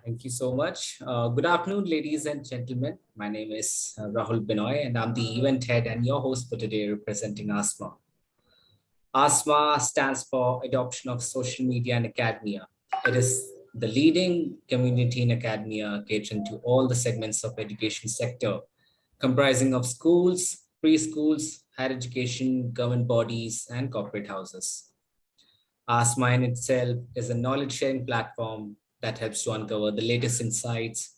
Thank you so much. Good afternoon, ladies and gentlemen. My name is Rahul Binoy, and I'm the event head and your host for today representing ASMA. ASMA stands for Adoption of Social Media in Academia. It is the leading community in academia catering to all the segments of education sector, comprising of schools, preschools, higher education, government bodies, and corporate houses. ASMA in itself is a knowledge sharing platform that helps to uncover the latest insights,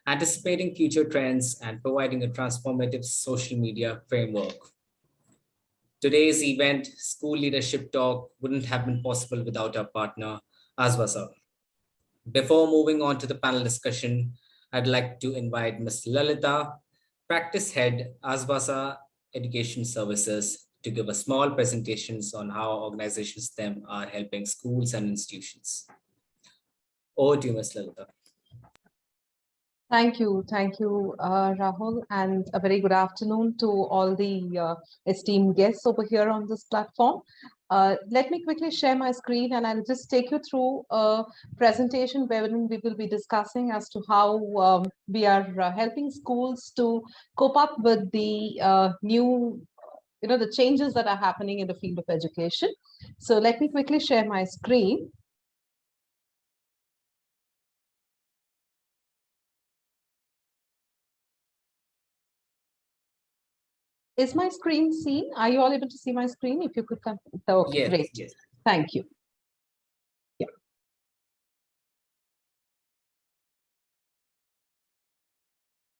anticipating future trends, and providing a transformative social media framework. Today's event, School Leadership Talk, wouldn't have been possible without our partner, Azvasa. Before moving on to the panel discussion, I'd like to invite Ms. Lalitha, Practice Head, Azvasa Education Services, to give a small presentations on how organizations them are helping schools and institutions. Over to you, Ms. Lalitha. Thank you, Rahul, and a very good afternoon to all the esteemed guests over here on this platform. Let me quickly share my screen and I'll just take you through a presentation wherein we will be discussing as to how we are helping schools to cope up with the the changes that are happening in the field of education. So let me quickly share my screen. Is my screen seen? Are you all able to see my screen? If you could come. Okay, yes, great. Yes. Thank you. Yeah.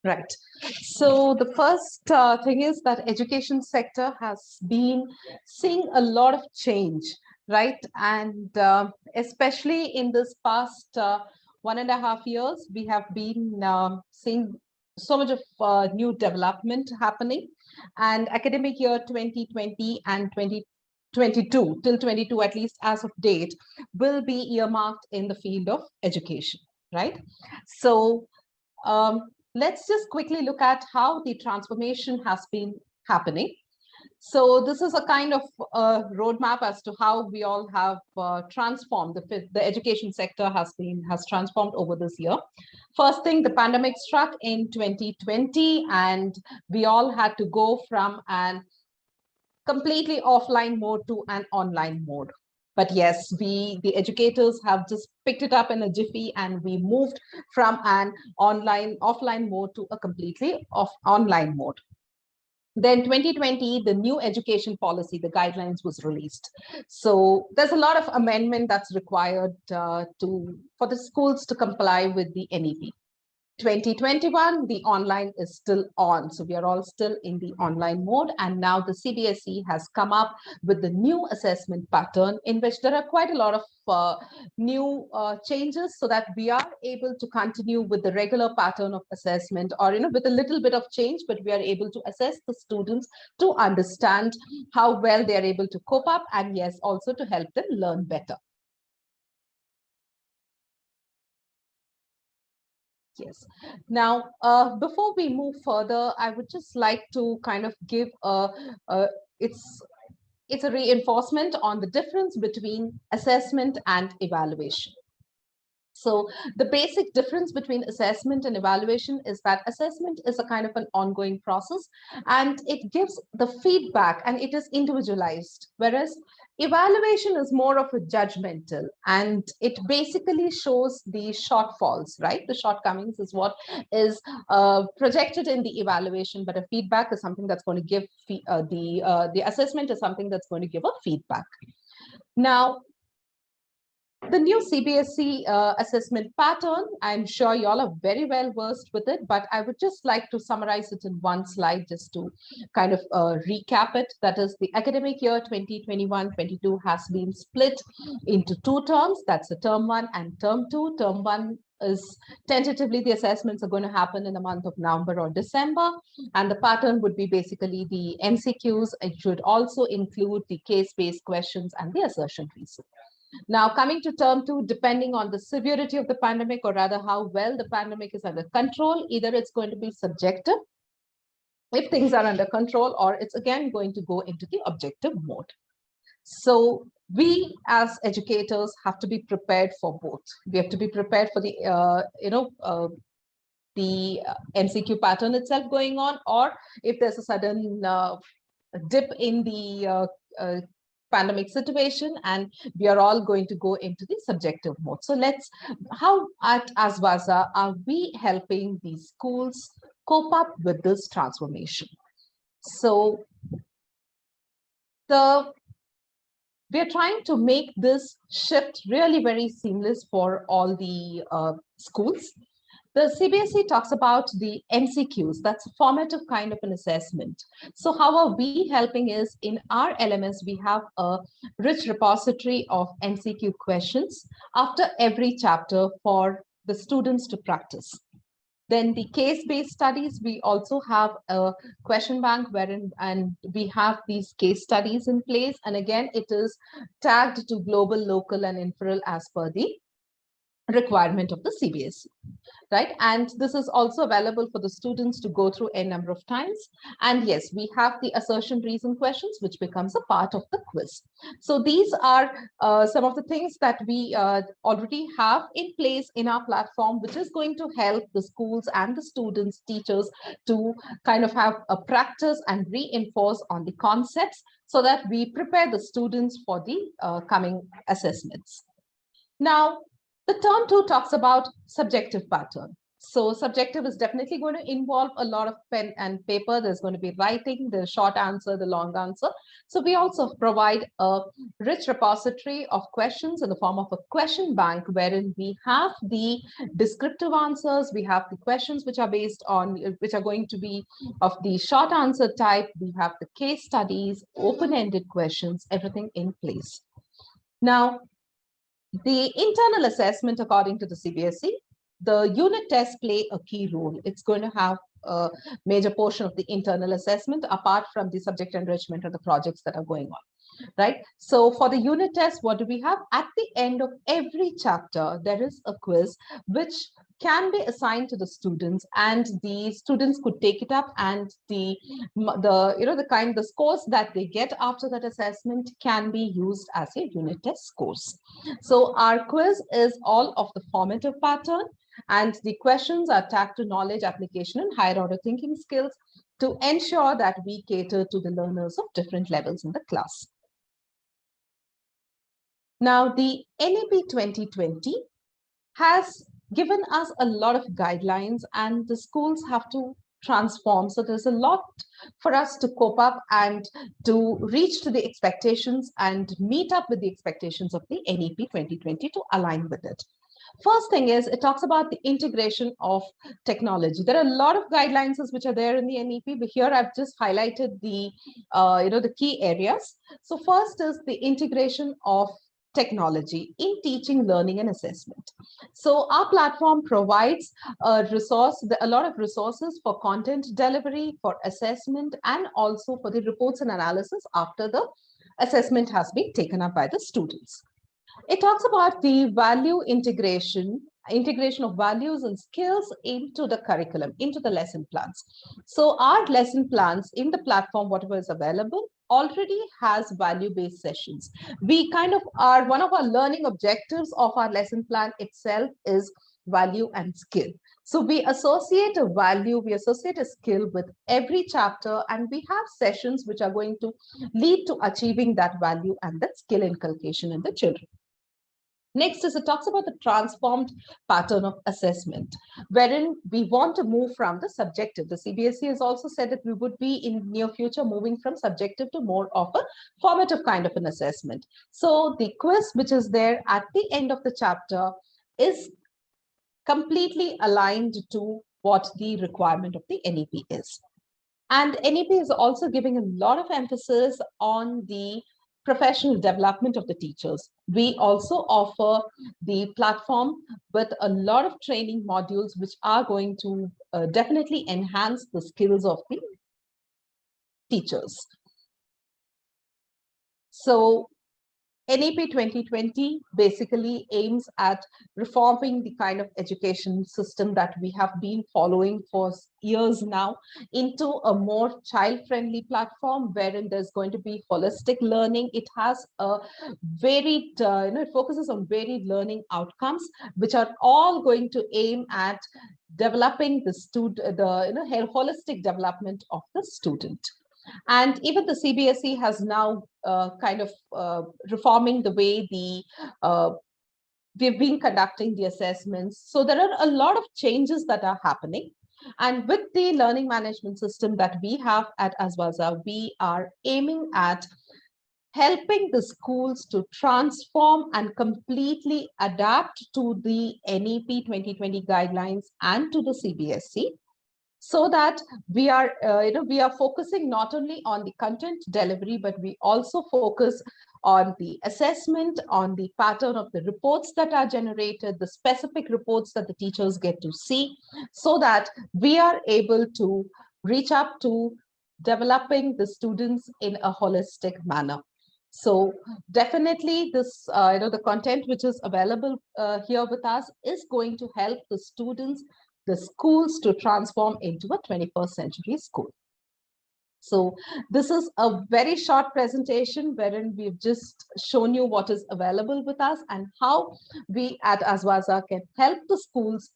Right. So the first thing is that education sector has been seeing a lot of change, right? And especially in this past 1.5 years, we have been seeing so much of new development happening. And academic year 2020 and 2022 till 22, at least as of date, will be earmarked in the field of education, right? So let's just quickly look at how the transformation has been happening. So this is a kind of roadmap as to how we all have transformed. The education sector has transformed over this year. First thing, the pandemic struck in 2020, and we all had to go from an completely offline mode to an online mode. But yes, the educators have just picked it up in a jiffy, and we moved from an offline mode to a completely online mode. Then 2020, the new education policy, the guidelines was released. So there's a lot of amendment that's required for the schools to comply with the NEP. 2021, the online is still on. So we are all still in the online mode. And now the CBSE has come up with the new assessment pattern, in which there are quite a lot of new changes, so that we are able to continue with the regular pattern of assessment, or with a little bit of change, but we are able to assess the students to understand how well they are able to cope up, and yes, also to help them learn better. Yes. Now, before we move further, I would just like to kind of give it's a reinforcement on the difference between assessment and evaluation. So the basic difference between assessment and evaluation is that assessment is a kind of an ongoing process, and it gives the feedback and it is individualized, whereas evaluation is more of a judgmental, and it basically shows the shortfalls, right? The shortcomings is what is projected in the evaluation, but a feedback is something that's going to give the assessment is something that's going to give a feedback. Now, the new CBSE assessment pattern, I'm sure you all are very well versed with it, but I would just like to summarize it in one slide just to kind of recap it. That is, the academic year 2021-22 has been split into 2 terms. That's the term 1 and term 2. Term 1 is tentatively the assessments are going to happen in the month of November or December, and the pattern would be basically the MCQs. It should also include the case-based questions and the assertion pieces. Now, coming to term 2, depending on the severity of the pandemic, or rather how well the pandemic is under control, either it's going to be subjective if things are under control, or it's again going to go into the objective mode. So we as educators have to be prepared for both. We have to be prepared for the, MCQ pattern itself going on, or if there's a sudden dip in the pandemic situation, and we are all going to go into the subjective mode. So how at Azvasa are we helping these schools cope up with this transformation? So we are trying to make this shift really very seamless for all the schools. The CBSE talks about the MCQs, that's a formative kind of an assessment. So how are we helping is in our LMS, we have a rich repository of MCQ questions after every chapter for the students to practice. Then the case-based studies, we also have a question bank wherein, and we have these case studies in place. And again, it is tagged to global, local, and inferal as per the requirement of the CBSE, right? And this is also available for the students to go through a number of times. And yes, we have the assertion reason questions, which becomes a part of the quiz. So these are some of the things that we already have in place in our platform, which is going to help the schools and the students, teachers to kind of have a practice and reinforce on the concepts so that we prepare the students for the coming assessments. Now, the term 2 talks about subjective pattern. So subjective is definitely going to involve a lot of pen and paper. There's going to be writing, the short answer, the long answer. So we also provide a rich repository of questions in the form of a question bank, wherein we have the descriptive answers, we have the questions which are based on, which are going to be of the short answer type, we have the case studies, open-ended questions, everything in place. Now, the internal assessment, according to the CBSE, the unit tests play a key role. It's going to have a major portion of the internal assessment apart from the subject enrichment or the projects that are going on, right? So for the unit test, what do we have? At the end of every chapter, there is a quiz which can be assigned to the students, and the students could take it up, and the scores that they get after that assessment can be used as a unit test scores. So our quiz is all of the formative pattern, and the questions are tagged to knowledge, application, and higher order thinking skills to ensure that we cater to the learners of different levels in the class. Now, the NEP 2020 has given us a lot of guidelines, and the schools have to transform. So there's a lot for us to cope up and to reach to the expectations and meet up with the expectations of the NEP 2020 to align with it. First thing is, it talks about the integration of technology. There are a lot of guidelines which are there in the NEP, but here I've just highlighted the, the key areas. So first is the integration of technology in teaching, learning, and assessment. So our platform provides a lot of resources for content delivery, for assessment, and also for the reports and analysis after the assessment has been taken up by the students. It talks about the value integration of values and skills into the curriculum, into the lesson plans. So our lesson plans in the platform, whatever is available, already has value-based sessions. We kind of are, one of our learning objectives of our lesson plan itself is value and skill. So we associate a value, we associate a skill with every chapter, and we have sessions which are going to lead to achieving that value and that skill inculcation in the children. Next is, it talks about the transformed pattern of assessment, wherein we want to move from the subjective. The CBSE has also said that we would be in near future moving from subjective to more of a formative kind of an assessment. So the quiz which is there at the end of the chapter is completely aligned to what the requirement of the NEP is. And NEP is also giving a lot of emphasis on the professional development of the teachers. We also offer the platform with a lot of training modules which are going to definitely enhance the skills of the teachers. So NEP 2020 basically aims at reforming the kind of education system that we have been following for years now into a more child-friendly platform wherein there's going to be holistic learning. It has a varied, it focuses on varied learning outcomes, which are all going to aim at developing the holistic development of the student. And even the CBSE has now reforming the way we've been conducting the assessments. So there are a lot of changes that are happening. And with the learning management system that we have at Azvasa, we are aiming at helping the schools to transform and completely adapt to the NEP 2020 guidelines and to the CBSE, so that we are focusing not only on the content delivery, but we also focus on the assessment, on the pattern of the reports that are generated, the specific reports that the teachers get to see, so that we are able to reach up to developing the students in a holistic manner. So definitely this, the content which is available here with us is going to help the students, the schools, to transform into a 21st century school. So this is a very short presentation wherein we've just shown you what is available with us and how we at Azvasa can help the schools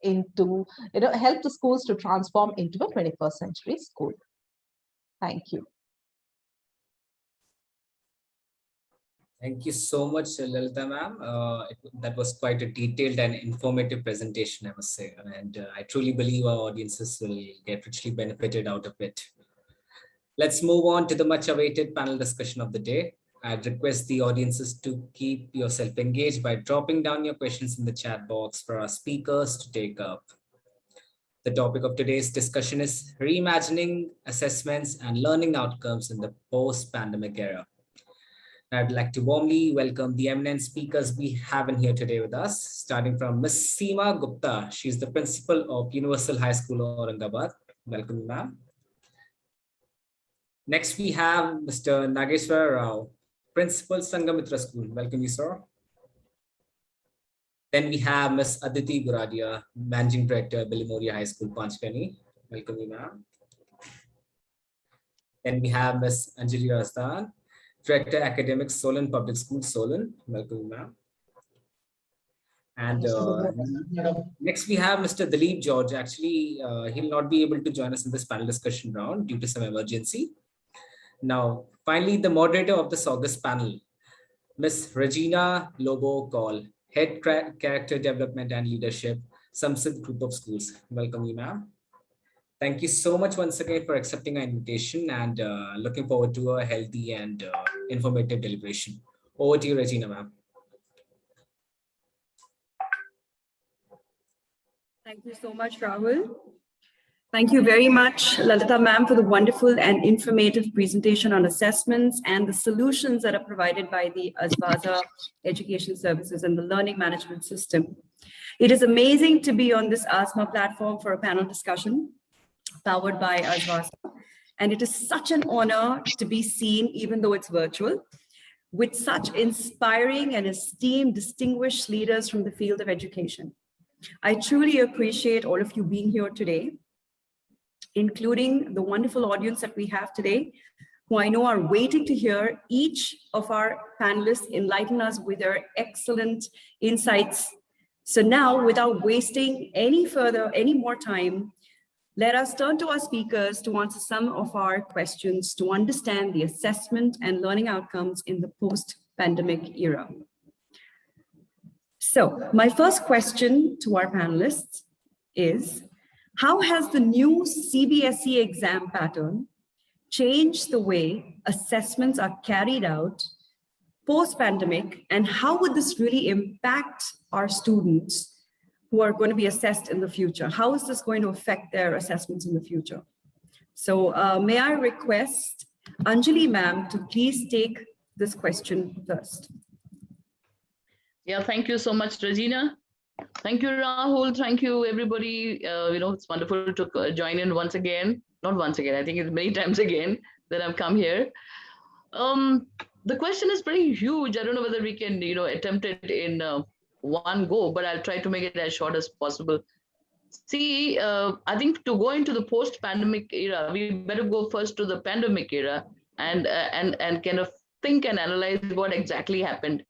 to transform into a 21st century school. Thank you. Thank you so much, Lalitha ma'am. That was quite a detailed and informative presentation, I must say. And I truly believe our audiences will get richly benefited out of it. Let's move on to the much awaited panel discussion of the day. I'd request the audiences to keep yourself engaged by dropping down your questions in the chat box for our speakers to take up. The topic of today's discussion is reimagining assessments and learning outcomes in the post-pandemic era. I'd like to warmly welcome the eminent speakers we have in here today with us, starting from Ms. Seema Gupta. She's the principal of Universal High School, Aurangabad. Welcome, ma'am. Next, we have Mr. Nageswara, principal, Sanghamitra School. Welcome you, sir. Then we have Ms. Aditi Goradia, managing director, Billimoria High School, Panchgani. Welcome you, ma'am. Then we have Ms. Anjali Razdan, Director Academics, Solan Public School, Solan. Welcome, ma'am. And next we have Mr. Dilip George. Actually, he'll not be able to join us in this panel discussion round due to some emergency. Now, finally, the moderator of this August panel, Ms. Regina Lobo Kaul, Head Character Development and Leadership, Samsidh Group of Schools. Welcome you, ma'am. Thank you so much once again for accepting our invitation and looking forward to a healthy and informative deliberation. Over to you, Regina, ma'am. Thank you so much, Rahul. Thank you very much, Lalitha ma'am, for the wonderful and informative presentation on assessments and the solutions that are provided by the Azvasa Education Services and the learning management system. It is amazing to be on this ASMA platform for a panel discussion powered by Azvasa. And it is such an honor to be seen, even though it's virtual, with such inspiring and esteemed distinguished leaders from the field of education. I truly appreciate all of you being here today, including the wonderful audience that we have today, who I know are waiting to hear each of our panelists enlighten us with their excellent insights. So now, without wasting any more time, let us turn to our speakers to answer some of our questions to understand the assessment and learning outcomes in the post-pandemic era. So my first question to our panelists is, how has the new CBSE exam pattern changed the way assessments are carried out post-pandemic, and how would this really impact our students who are going to be assessed in the future? How is this going to affect their assessments in the future? So may I request Anjali ma'am to please take this question first. Yeah, thank you so much, Regina. Thank you, Rahul. Thank you, everybody. It's wonderful to join in once again. Not once again, I think it's many times again that I've come here. The question is pretty huge. I don't know whether we can, attempt it in one go, but I'll try to make it as short as possible. See, I think to go into the post-pandemic era, we better go first to the pandemic era and kind of think and analyze what exactly happened,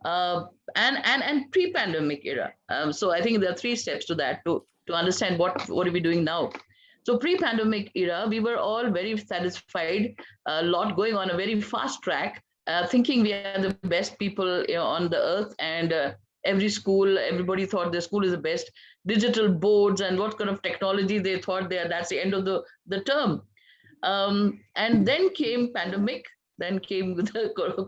and pre-pandemic era. So I think there are three steps to that to understand what are we doing now. So pre-pandemic era, we were all very satisfied, a lot going on, a very fast track, thinking we are the best people on the earth, and every school, everybody thought their school is the best, digital boards and what kind of technology they thought that's the end of the term. And then came pandemic, then came the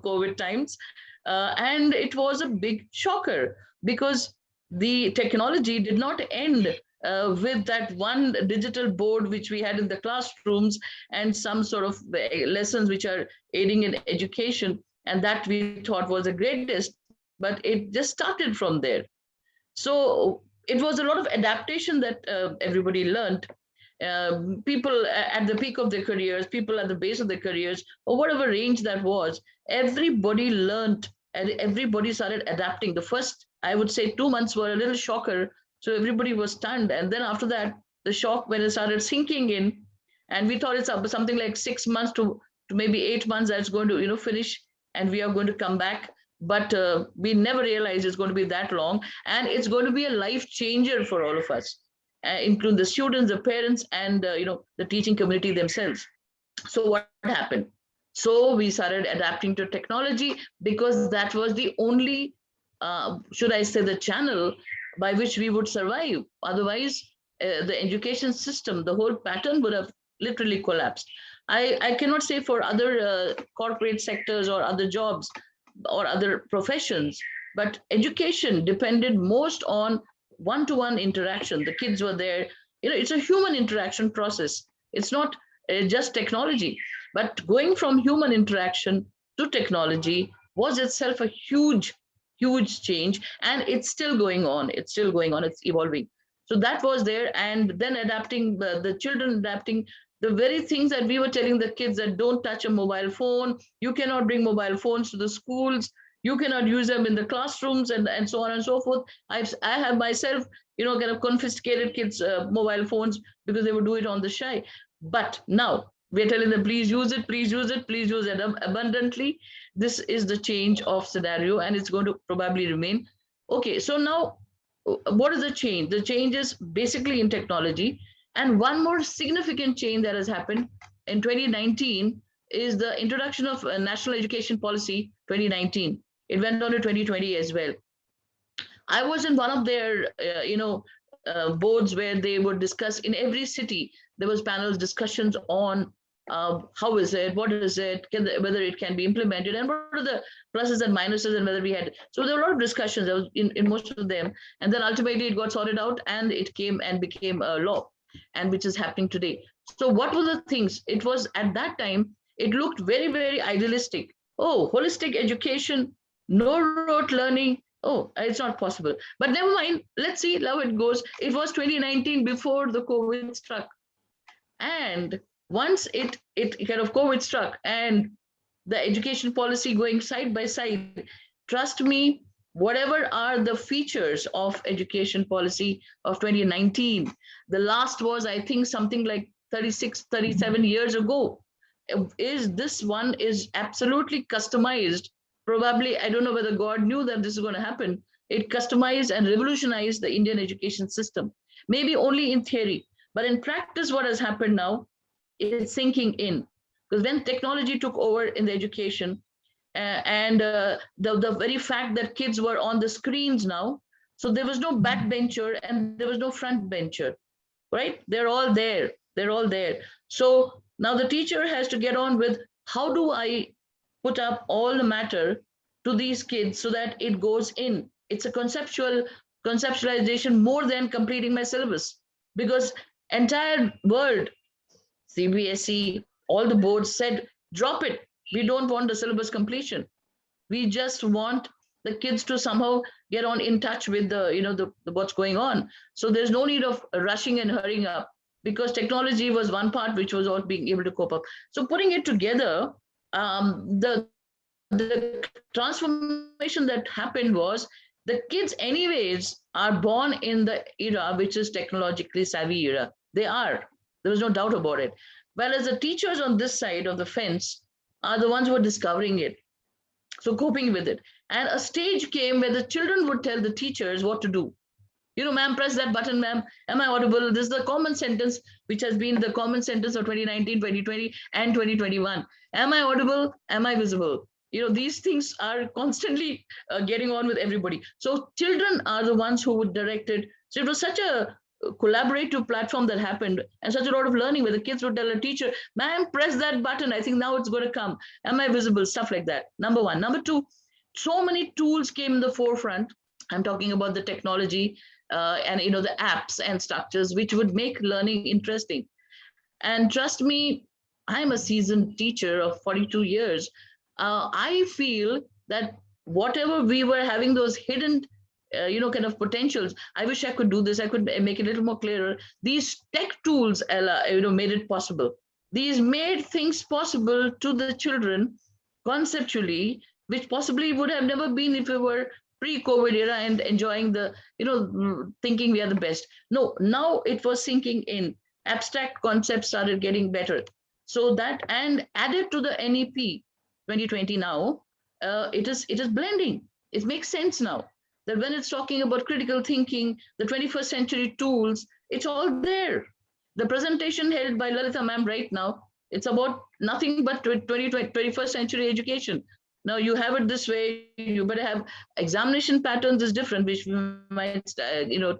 COVID times, and it was a big shocker because the technology did not end with that one digital board which we had in the classrooms and some sort of lessons which are aiding in education, and that we thought was the greatest, but it just started from there. So it was a lot of adaptation that everybody learned. People at the peak of their careers, people at the base of their careers, or whatever range that was, everybody learned and everybody started adapting. The first, I would say, 2 months were a little shocker. So everybody was stunned. And then after that, the shock when it started sinking in, and we thought it's something like 6 months to maybe 8 months that's going to finish and we are going to come back. But we never realized it's going to be that long, and it's going to be a life changer for all of us, including the students, the parents, and the teaching community themselves. So what happened? So we started adapting to technology because that was the only, should I say, the channel by which we would survive. Otherwise, the education system, the whole pattern would have literally collapsed. I cannot say for other corporate sectors or other jobs or other professions, but education depended most on one-to-one interaction. The kids were there. It's a human interaction process. It's not just technology, but going from human interaction to technology was itself a huge change, and it's still going on. It's evolving. So that was there, and then adapting, the children adapting the very things that we were telling the kids, that don't touch a mobile phone, you cannot bring mobile phones to the schools, you cannot use them in the classrooms, and so on and so forth. I have myself, kind of confiscated kids' mobile phones because they would do it on the shy. But now we're telling them, please use it, please use it, please use it abundantly. This is the change of scenario, and it's going to probably remain. Okay, so now what is the change? The change is basically in technology. And one more significant change that has happened in 2019 is the introduction of National Education Policy 2019. It went on to 2020 as well. I was in one of their, boards where they would discuss in every city. There was panels discussions on how is it, what is it, whether it can be implemented, and what are the pluses and minuses, and whether we had. So there were a lot of discussions in most of them, and then ultimately it got sorted out, and it came and became a law, and which is happening today. So what were the things? It was at that time, it looked very, very idealistic. Oh, holistic education, no rote learning. Oh, it's not possible. But never mind. Let's see how it goes. It was 2019 before the COVID struck. And once it kind of COVID struck and the education policy going side by side, trust me, whatever are the features of education policy of 2019, the last was, I think, something like 36, 37 years ago. This one is absolutely customized. Probably, I don't know whether God knew that this is going to happen. It customized and revolutionized the Indian education system. Maybe only in theory, but in practice, what has happened now is sinking in. Because when technology took over in the education, and the very fact that kids were on the screens now, so there was no backbencher and there was no front bencher, right? They're all there. They're all there. So now the teacher has to get on with, how do I put up all the matter to these kids so that it goes in? It's a conceptualization more than completing my syllabus, because entire world, CBSE, all the boards said, drop it. We don't want the syllabus completion. We just want the kids to somehow get on in touch with the what's going on. So there's no need of rushing and hurrying up, because technology was one part which was all being able to cope up. So putting it together, the the transformation that happened was the kids anyways are born in the era which is technologically savvy era. They are. There is no doubt about it. Whereas the teachers on this side of the fence are the ones who are discovering it. So coping with it. And a stage came where the children would tell the teachers what to do. Ma'am, press that button, ma'am. Am I audible? This is the common sentence, which has been the common sentence of 2019, 2020, and 2021. Am I audible? Am I visible? These things are constantly getting on with everybody. So children are the ones who would direct it. So it was such a collaborative platform that happened, and such a lot of learning where the kids would tell a teacher, ma'am, press that button. I think now it's going to come. Am I visible? Stuff like that. Number one. Number two, so many tools came in the forefront. I'm talking about the technology and the apps and structures which would make learning interesting. And trust me, I'm a seasoned teacher of 42 years. I feel that whatever we were having those hidden kind of potentials, I wish I could do this. I could make it a little more clearer. These tech tools, made it possible. These made things possible to the children conceptually, which possibly would have never been if we were pre-COVID era and enjoying the, thinking we are the best. No, now it was sinking in. Abstract concepts started getting better. So that, and added to the NEP 2020 now, it is blending. It makes sense now that when it's talking about critical thinking, the 21st century tools, it's all there. The presentation held by Lalitha ma'am right now, it's about nothing but 21st century education. Now you have it this way, you better have examination patterns is different, which we might,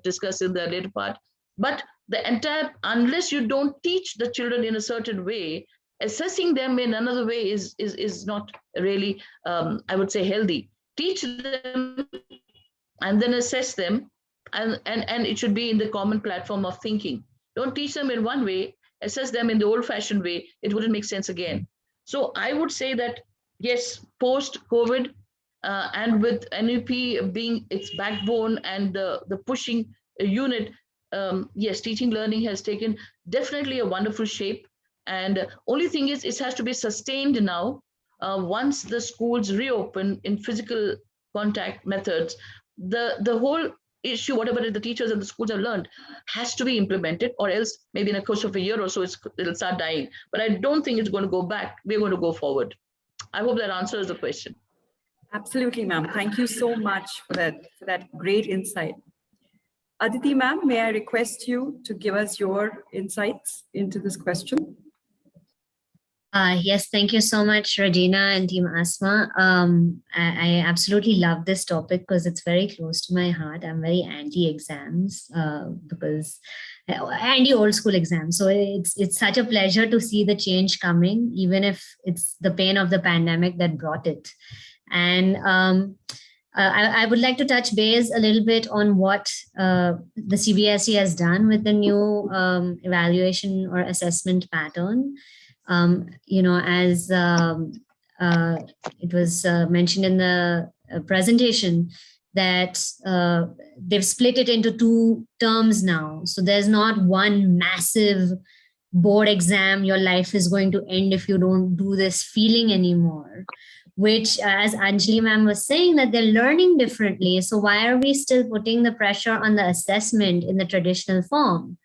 discuss in the later part. But the entire, unless you don't teach the children in a certain way, assessing them in another way is not really, I would say, healthy. Teach them and then assess them, and it should be in the common platform of thinking. Don't teach them in one way, assess them in the old-fashioned way. It wouldn't make sense again. So I would say that, yes, post-COVID, and with NEP being its backbone and the pushing unit, yes, teaching learning has taken definitely a wonderful shape. And only thing is, it has to be sustained now. Once the schools reopen in physical contact methods, the whole issue, whatever the teachers and the schools have learned, has to be implemented, or else maybe in a course of a year or so, it'll start dying. But I don't think it's going to go back. We're going to go forward. I hope that answers the question. Absolutely, ma'am. Thank you so much for that great insight. Aditi ma'am, may I request you to give us your insights into this question? Yes, thank you so much, Regina and Team ASMA. I absolutely love this topic because it's very close to my heart. I'm very anti-exams because anti-old school exams. So it's such a pleasure to see the change coming, even if it's the pain of the pandemic that brought it. And I would like to touch base a little bit on what the CBSE has done with the new evaluation or assessment pattern. As it was mentioned in the presentation, that they've split it into two terms now. So there's not one massive board exam, your life is going to end if you don't do this feeling anymore, which, as Anjali ma'am was saying, that they're learning differently. So why are we still putting the pressure on the assessment in the traditional form?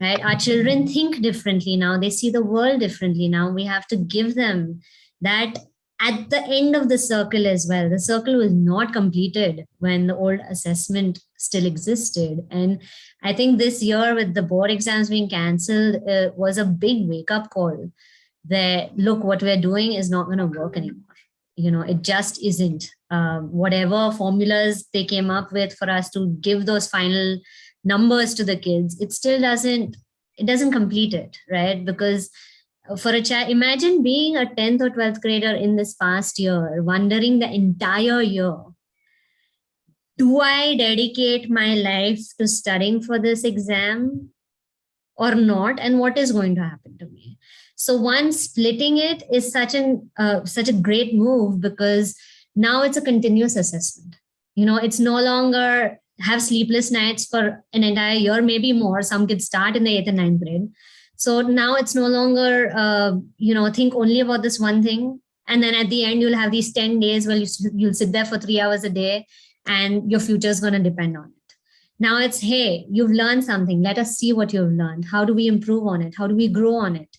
Right? Our children think differently now. They see the world differently now. We have to give them that at the end of the circle as well. The circle was not completed when the old assessment still existed. And I think this year with the board exams being canceled was a big wake-up call that, look, what we're doing is not going to work anymore. It just isn't. Whatever formulas they came up with for us to give those final numbers to the kids, it still doesn't complete it, right? Because for a child, imagine being a 10th or 12th grader in this past year, wondering the entire year, do I dedicate my life to studying for this exam or not? And what is going to happen to me? So one, splitting it is such a great move, because now it's a continuous assessment. It's no longer have sleepless nights for an entire year, maybe more. Some kids start in the 8th and 9th grade. So now it's no longer, think only about this one thing And then at the end, you'll have these 10 days where you'll sit there for 3 hours a day and your future is going to depend on it. Now it's, hey, you've learned something. Let us see what you've learned. How do we improve on it? How do we grow on it?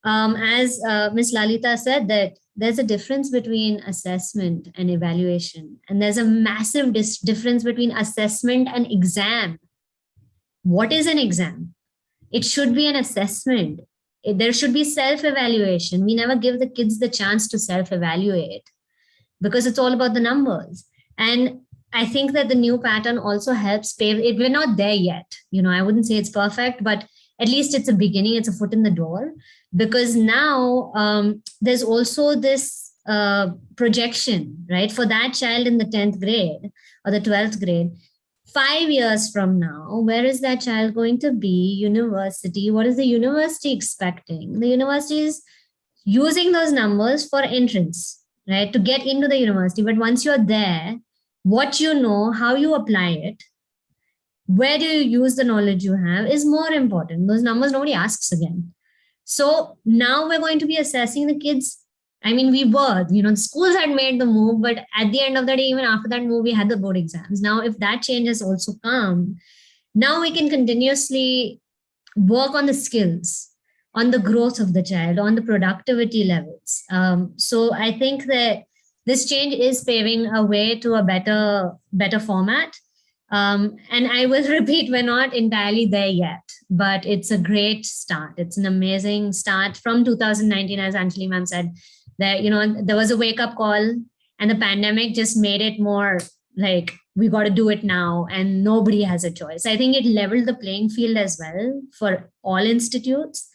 As Ms. Lalitha said, that there's a difference between assessment and evaluation. And there's a massive difference between assessment and exam. What is an exam? It should be an assessment. There should be self-evaluation. We never give the kids the chance to self-evaluate because it's all about the numbers. And I think that the new pattern also helps pave it. We're not there yet. I wouldn't say it's perfect, but at least it's a beginning. It's a foot in the door, because now there's also this projection, right? For that child in the 10th grade or the 12th grade, 5 years from now, where is that child going to be? University. What is the university expecting? The university is using those numbers for entrance, right? To get into the university. But once you're there, what you know, how you apply it, where do you use the knowledge you have is more important. Those numbers, nobody asks again. So now we're going to be assessing the kids. I mean, we were, schools had made the move, but at the end of the day, even after that move, we had the board exams. Now, if that change has also come, now we can continuously work on the skills, on the growth of the child, on the productivity levels. So I think that this change is paving a way to a better format. And I will repeat, we're not entirely there yet, but it's a great start. It's an amazing start from 2019, as Anjali ma'am said, that, there was a wake-up call and the pandemic just made it more like, we got to do it now and nobody has a choice. I think it leveled the playing field as well for all institutes,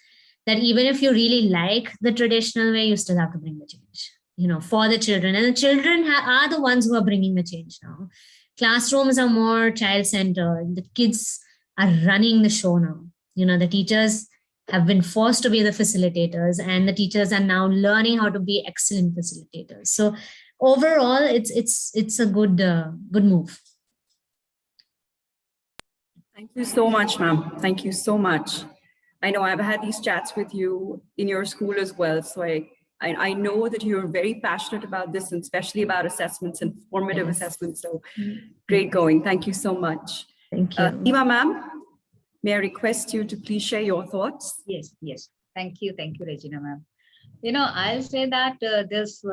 that even if you really like the traditional way, you still have to bring the change, for the children. And the children are the ones who are bringing the change now. Classrooms are more child-centered. The kids are running the show now. The teachers have been forced to be the facilitators, and the teachers are now learning how to be excellent facilitators. So overall, it's a good move. Thank you so much, ma'am. Thank you so much. I know I've had these chats with you in your school as well. So I know that you're very passionate about this, and especially about assessments and formative assessments. So great going. Thank you so much. Thank you. Seema ma'am, may I request you to please share your thoughts? Yes. Thank you, Regina ma'am. I'll say that this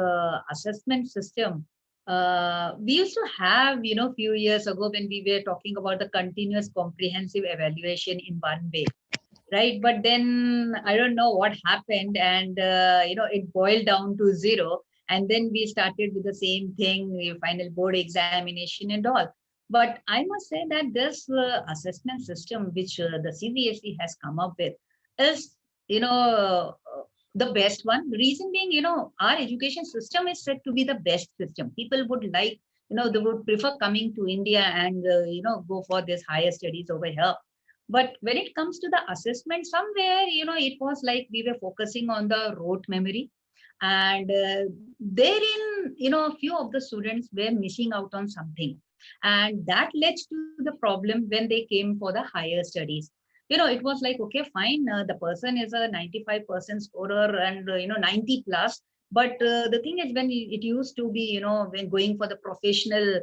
assessment system, we used to have, few years ago when we were talking about the continuous comprehensive evaluation in one way. Right. But then I don't know what happened, and, it boiled down to 0. And then we started with the same thing, the final board examination and all. But I must say that this assessment system, which the CBSE has come up with, is, the best one. The reason being, our education system is said to be the best system. People would like, they would prefer coming to India and, go for this higher studies over here. But when it comes to the assessment, somewhere, it was like we were focusing on the rote memory. And therein, a few of the students were missing out on something. And that led to the problem when they came for the higher studies. It was like, okay, fine, the person is a 95% scorer and, 90 plus. But the thing is, when it used to be, when going for the professional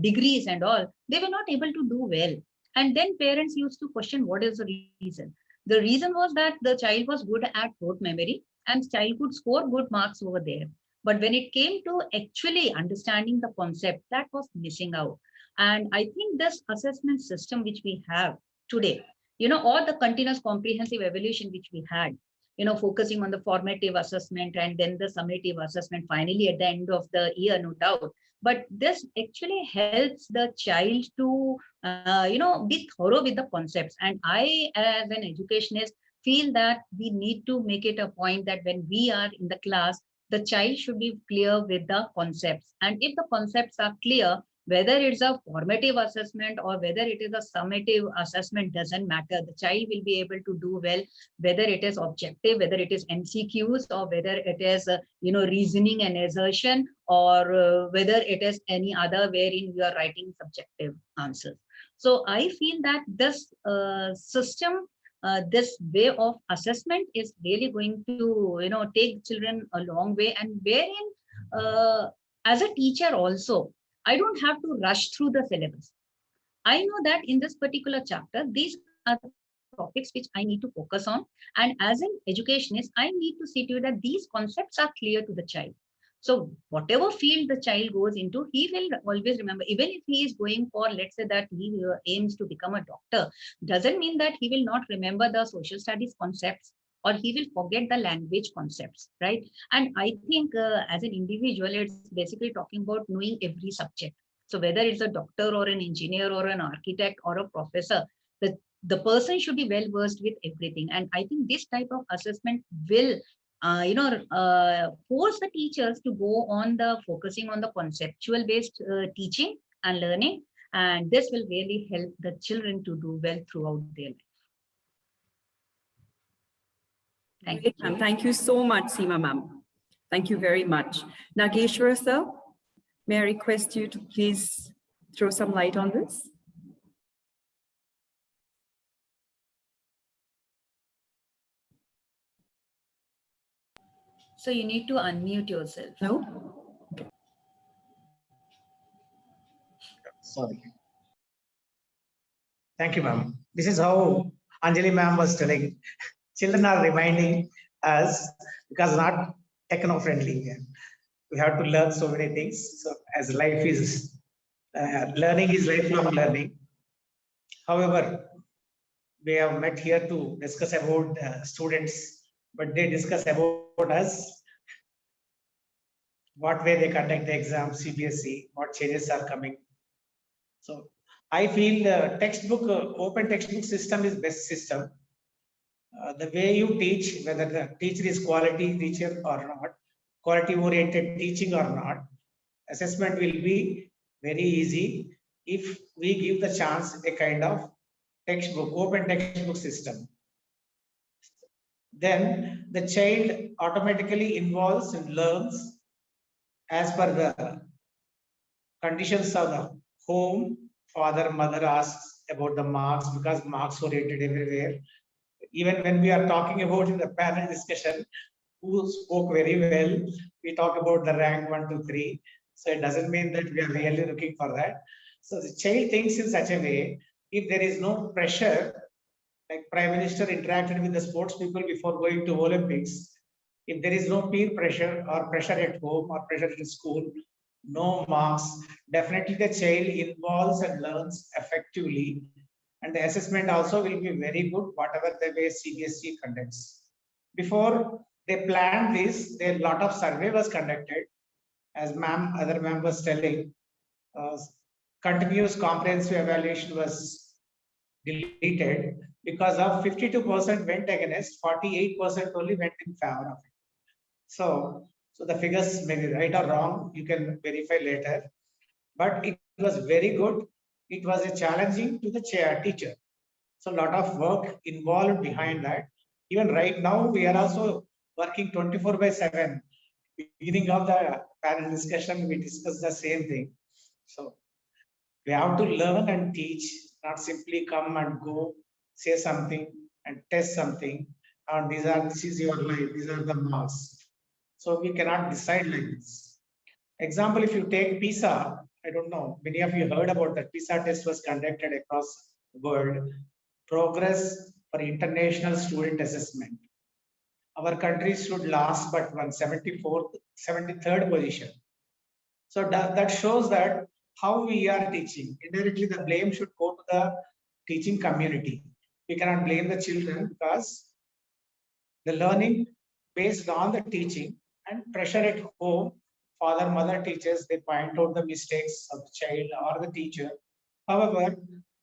degrees and all, they were not able to do well. And then parents used to question, what is the reason? The reason was that the child was good at rote memory and child could score good marks over there. But when it came to actually understanding the concept, that was missing out. And I think this assessment system which we have today, or the continuous comprehensive evaluation which we had, focusing on the formative assessment and then the summative assessment finally at the end of the year, no doubt. But this actually helps the child to, be thorough with the concepts. And I, as an educationist, feel that we need to make it a point that when we are in the class, the child should be clear with the concepts. And if the concepts are clear, whether it's a formative assessment or whether it is a summative assessment, doesn't matter. The child will be able to do well, whether it is objective, whether it is MCQs, or whether it is, reasoning and assertion, or whether it is any other wherein you are writing subjective answers. So I feel that this system this way of assessment is really going to, take children a long way, and wherein, as a teacher also, I don't have to rush through the syllabus. I know that in this particular chapter, these are the topics which I need to focus on. And as an educationist, I need to see to it that these concepts are clear to the child. So whatever field the child goes into, he will always remember, even if he is going for, let's say that he aims to become a doctor, doesn't mean that he will not remember the social studies concepts, or he will forget the language concepts, right? And I think as an individual, it's basically talking about knowing every subject. So whether it's a doctor or an engineer or an architect or a professor, the person should be well versed with everything. And I think this type of assessment will force the teachers to go on the focusing on the conceptual based teaching and learning. And this will really help the children to do well throughout their life. Thank you. Great, thank you so much, Seema ma'am. Thank you very much. Nageswara sir, may I request you to please throw some light on this? So you need to unmute yourself. No? Sorry. Thank you, ma'am. This is how Anjali ma'am was telling. Children are reminding us because not techno-friendly. We have to learn so many things. So as life is, learning is lifelong learning. However, we have met here to discuss about students, but they discuss about us, what way they conduct the exam, CBSE, what changes are coming. So I feel the textbook, open textbook system is best system. The way you teach, whether the teacher is quality teacher or not, quality oriented teaching or not, assessment will be very easy if we give the chance a kind of textbook, open textbook system. Then the child automatically involves and learns as per the conditions of the home. Father, mother asks about the marks because marks oriented everywhere. Even when we are talking about in the panel discussion, who spoke very well, we talk about the rank 1, 2, 3. So it doesn't mean that we are really looking for that. So the child thinks in such a way, if there is no pressure, like Prime Minister interacted with the sports people before going to Olympics, if there is no peer pressure or pressure at home or pressure in school, no marks, definitely the child involves and learns effectively. And the assessment also will be very good, whatever the way CBSE conducts. Before they planned this, a lot of survey was conducted. As other ma'am was telling, continuous comprehensive evaluation was deleted because of 52% went against, 48% only went in favor of it. So the figures may be right or wrong, you can verify later. But it was very good. It was a challenging to the teacher. So a lot of work involved behind that. Even right now, we are also working 24/7. Beginning of the panel discussion, we discussed the same thing. So we have to learn and teach, not simply come and go, say something and test something. And this is your life, these are the marks. So we cannot decide like this. Example, if you take PISA, I don't know, many of you heard about that. PISA test was conducted across the world. Progress for international student assessment. Our country stood last but 174th, 73rd position. So that shows that how we are teaching. Indirectly, the blame should go to the teaching community. We cannot blame the children because the learning based on the teaching and pressure at home, father, mother, teachers, they point out the mistakes of the child or the teacher. However,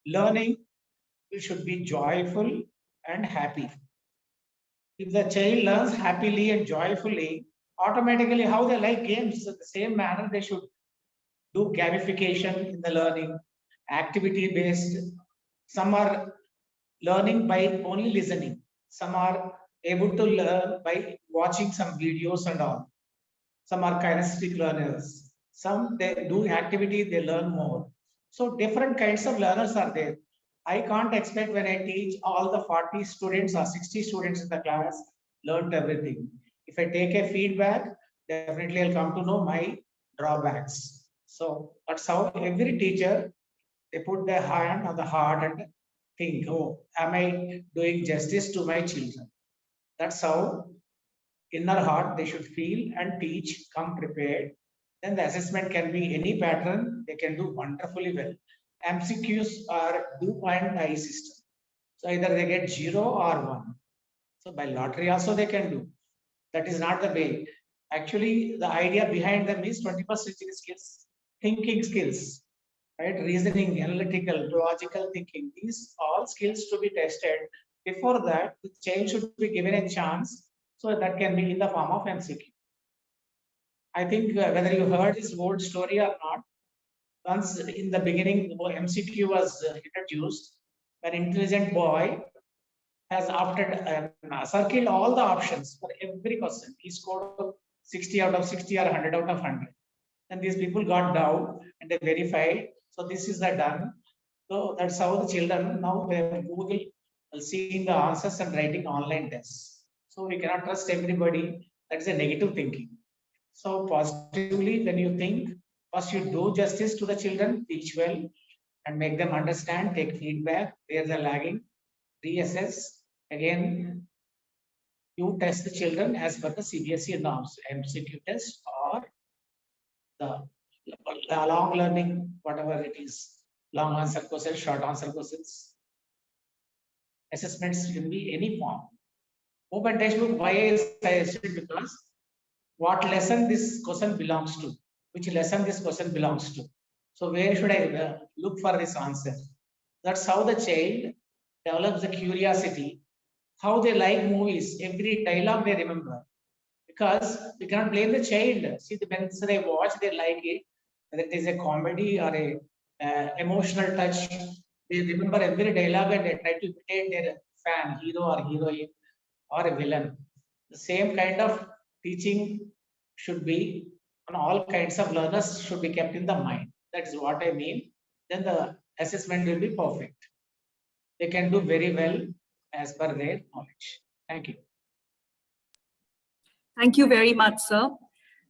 learning should be joyful and happy. If the child learns happily and joyfully, automatically how they like games, in the same manner they should do gamification in the learning, activity based. Some are learning by only listening. Some are able to learn by watching some videos and all. Some are kinesthetic learners. Some they do activity, they learn more. So different kinds of learners are there. I can't expect when I teach all the 40 students or 60 students in the class learned everything. If I take a feedback, definitely I'll come to know my drawbacks. So that's how every teacher, they put their hand on the heart and think, oh, am I doing justice to my children? That's how inner heart they should feel and teach, come prepared. Then the assessment can be any pattern, they can do wonderfully well. MCQs are do and die system. So either they get 0 or 1. So by lottery also they can do. That is not the way. Actually, the idea behind them is 21st century skills, thinking skills, right? Reasoning, analytical, logical thinking. These all skills to be tested. Before that, the child should be given a chance. So that can be in the form of MCQ. I think whether you heard this old story or not, once in the beginning, MCQ was introduced. An intelligent boy has opted, circled all the options for every question. He scored 60 out of 60 or 100 out of 100. And these people got down and they verified. So this is the done. So that's how the children now Google seeing the answers and writing online tests. So we cannot trust everybody. That is a negative thinking. So positively, when you think, first you do justice to the children, teach well, and make them understand, take feedback, where they're lagging, reassess. Again, you test the children as per the CBSE norms, MCQ test or the long learning, whatever it is, long answer questions, short answer questions. Assessments can be any form. Open textbook, why is suggested? Because what lesson this question belongs to, which lesson this question belongs to. So where should I look for this answer? That's how the child develops the curiosity, how they like movies, every dialogue they remember. Because we cannot blame the child. See, when they watch, they like it. Whether it is a comedy or a emotional touch, they remember every dialogue and they try to imitate their fan, hero or heroine or a villain. The same kind of teaching should be on all kinds of learners should be kept in the mind. That is what I mean. Then the assessment will be perfect. They can do very well as per their knowledge. Thank you. Thank you very much, sir.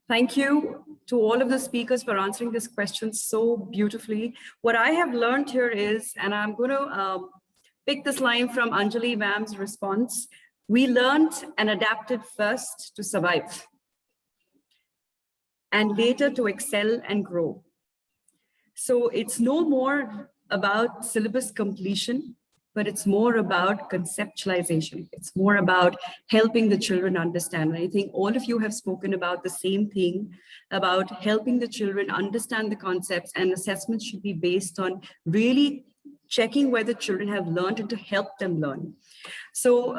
Thank you to all of the speakers for answering this question so beautifully. What I have learned here is, and I'm going to pick this line from Anjali ma'am's response, we learned and adapted first to survive, and later to excel and grow. So it's no more about syllabus completion, but it's more about conceptualization. It's more about helping the children understand. And I think all of you have spoken about the same thing, about helping the children understand the concepts, and assessments should be based on really checking whether children have learned and to help them learn. So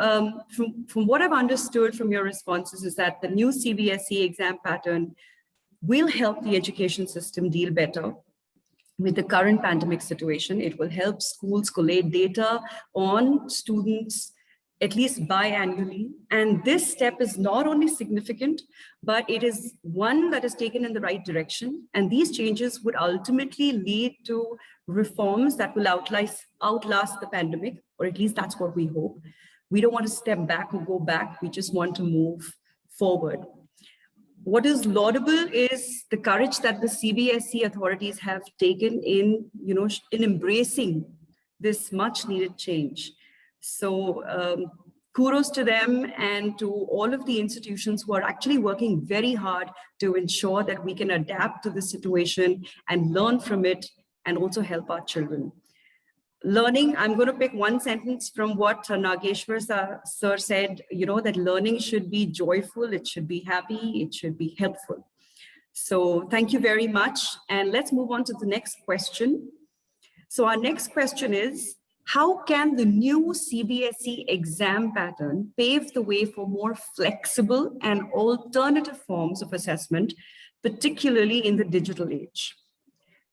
from what I've understood from your responses is that the new CBSE exam pattern will help the education system deal better with the current pandemic situation. It will help schools collate data on students at least biannually. And this step is not only significant, but it is one that is taken in the right direction. And these changes would ultimately lead to reforms that will outlast the pandemic, or at least that's what we hope. We don't want to step back or go back. We just want to move forward. What is laudable is the courage that the CBSE authorities have taken in embracing this much needed change. So kudos to them and to all of the institutions who are actually working very hard to ensure that we can adapt to the situation and learn from it and also help our children. Learning, I'm going to pick one sentence from what Nageswara sir said, that learning should be joyful, it should be happy, it should be helpful. So thank you very much. And let's move on to the next question. So our next question is, how can the new CBSE exam pattern pave the way for more flexible and alternative forms of assessment, particularly in the digital age?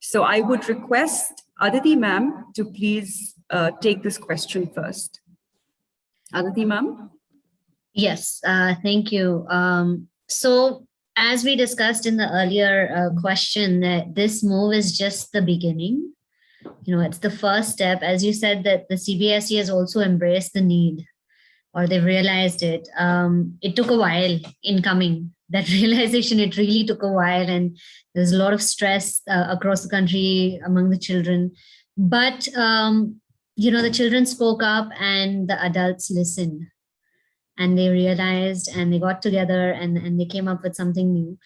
So I would request Aditi ma'am to please take this question first. Aditi ma'am? Yes, thank you. So as we discussed in the earlier question, that this move is just the beginning. It's the first step. As you said, that the CBSE has also embraced the need, or they've realized it. It took a while in coming. That realization, it really took a while, and there's a lot of stress across the country among the children. But, the children spoke up and the adults listened, and they realized, and they got together, and they came up with something new.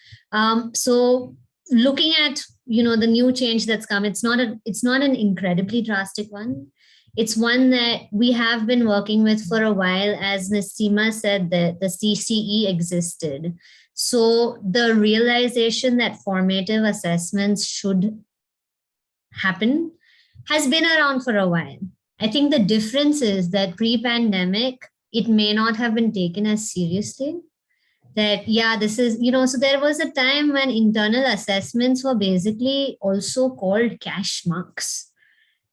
So looking at, the new change that's come, it's not an incredibly drastic one. It's one that we have been working with for a while. As Ms. Seema said, that the CCE existed. So the realization that formative assessments should happen has been around for a while. I think the difference is that pre-pandemic, it may not have been taken as seriously. That, this is, so there was a time when internal assessments were basically also called cash marks,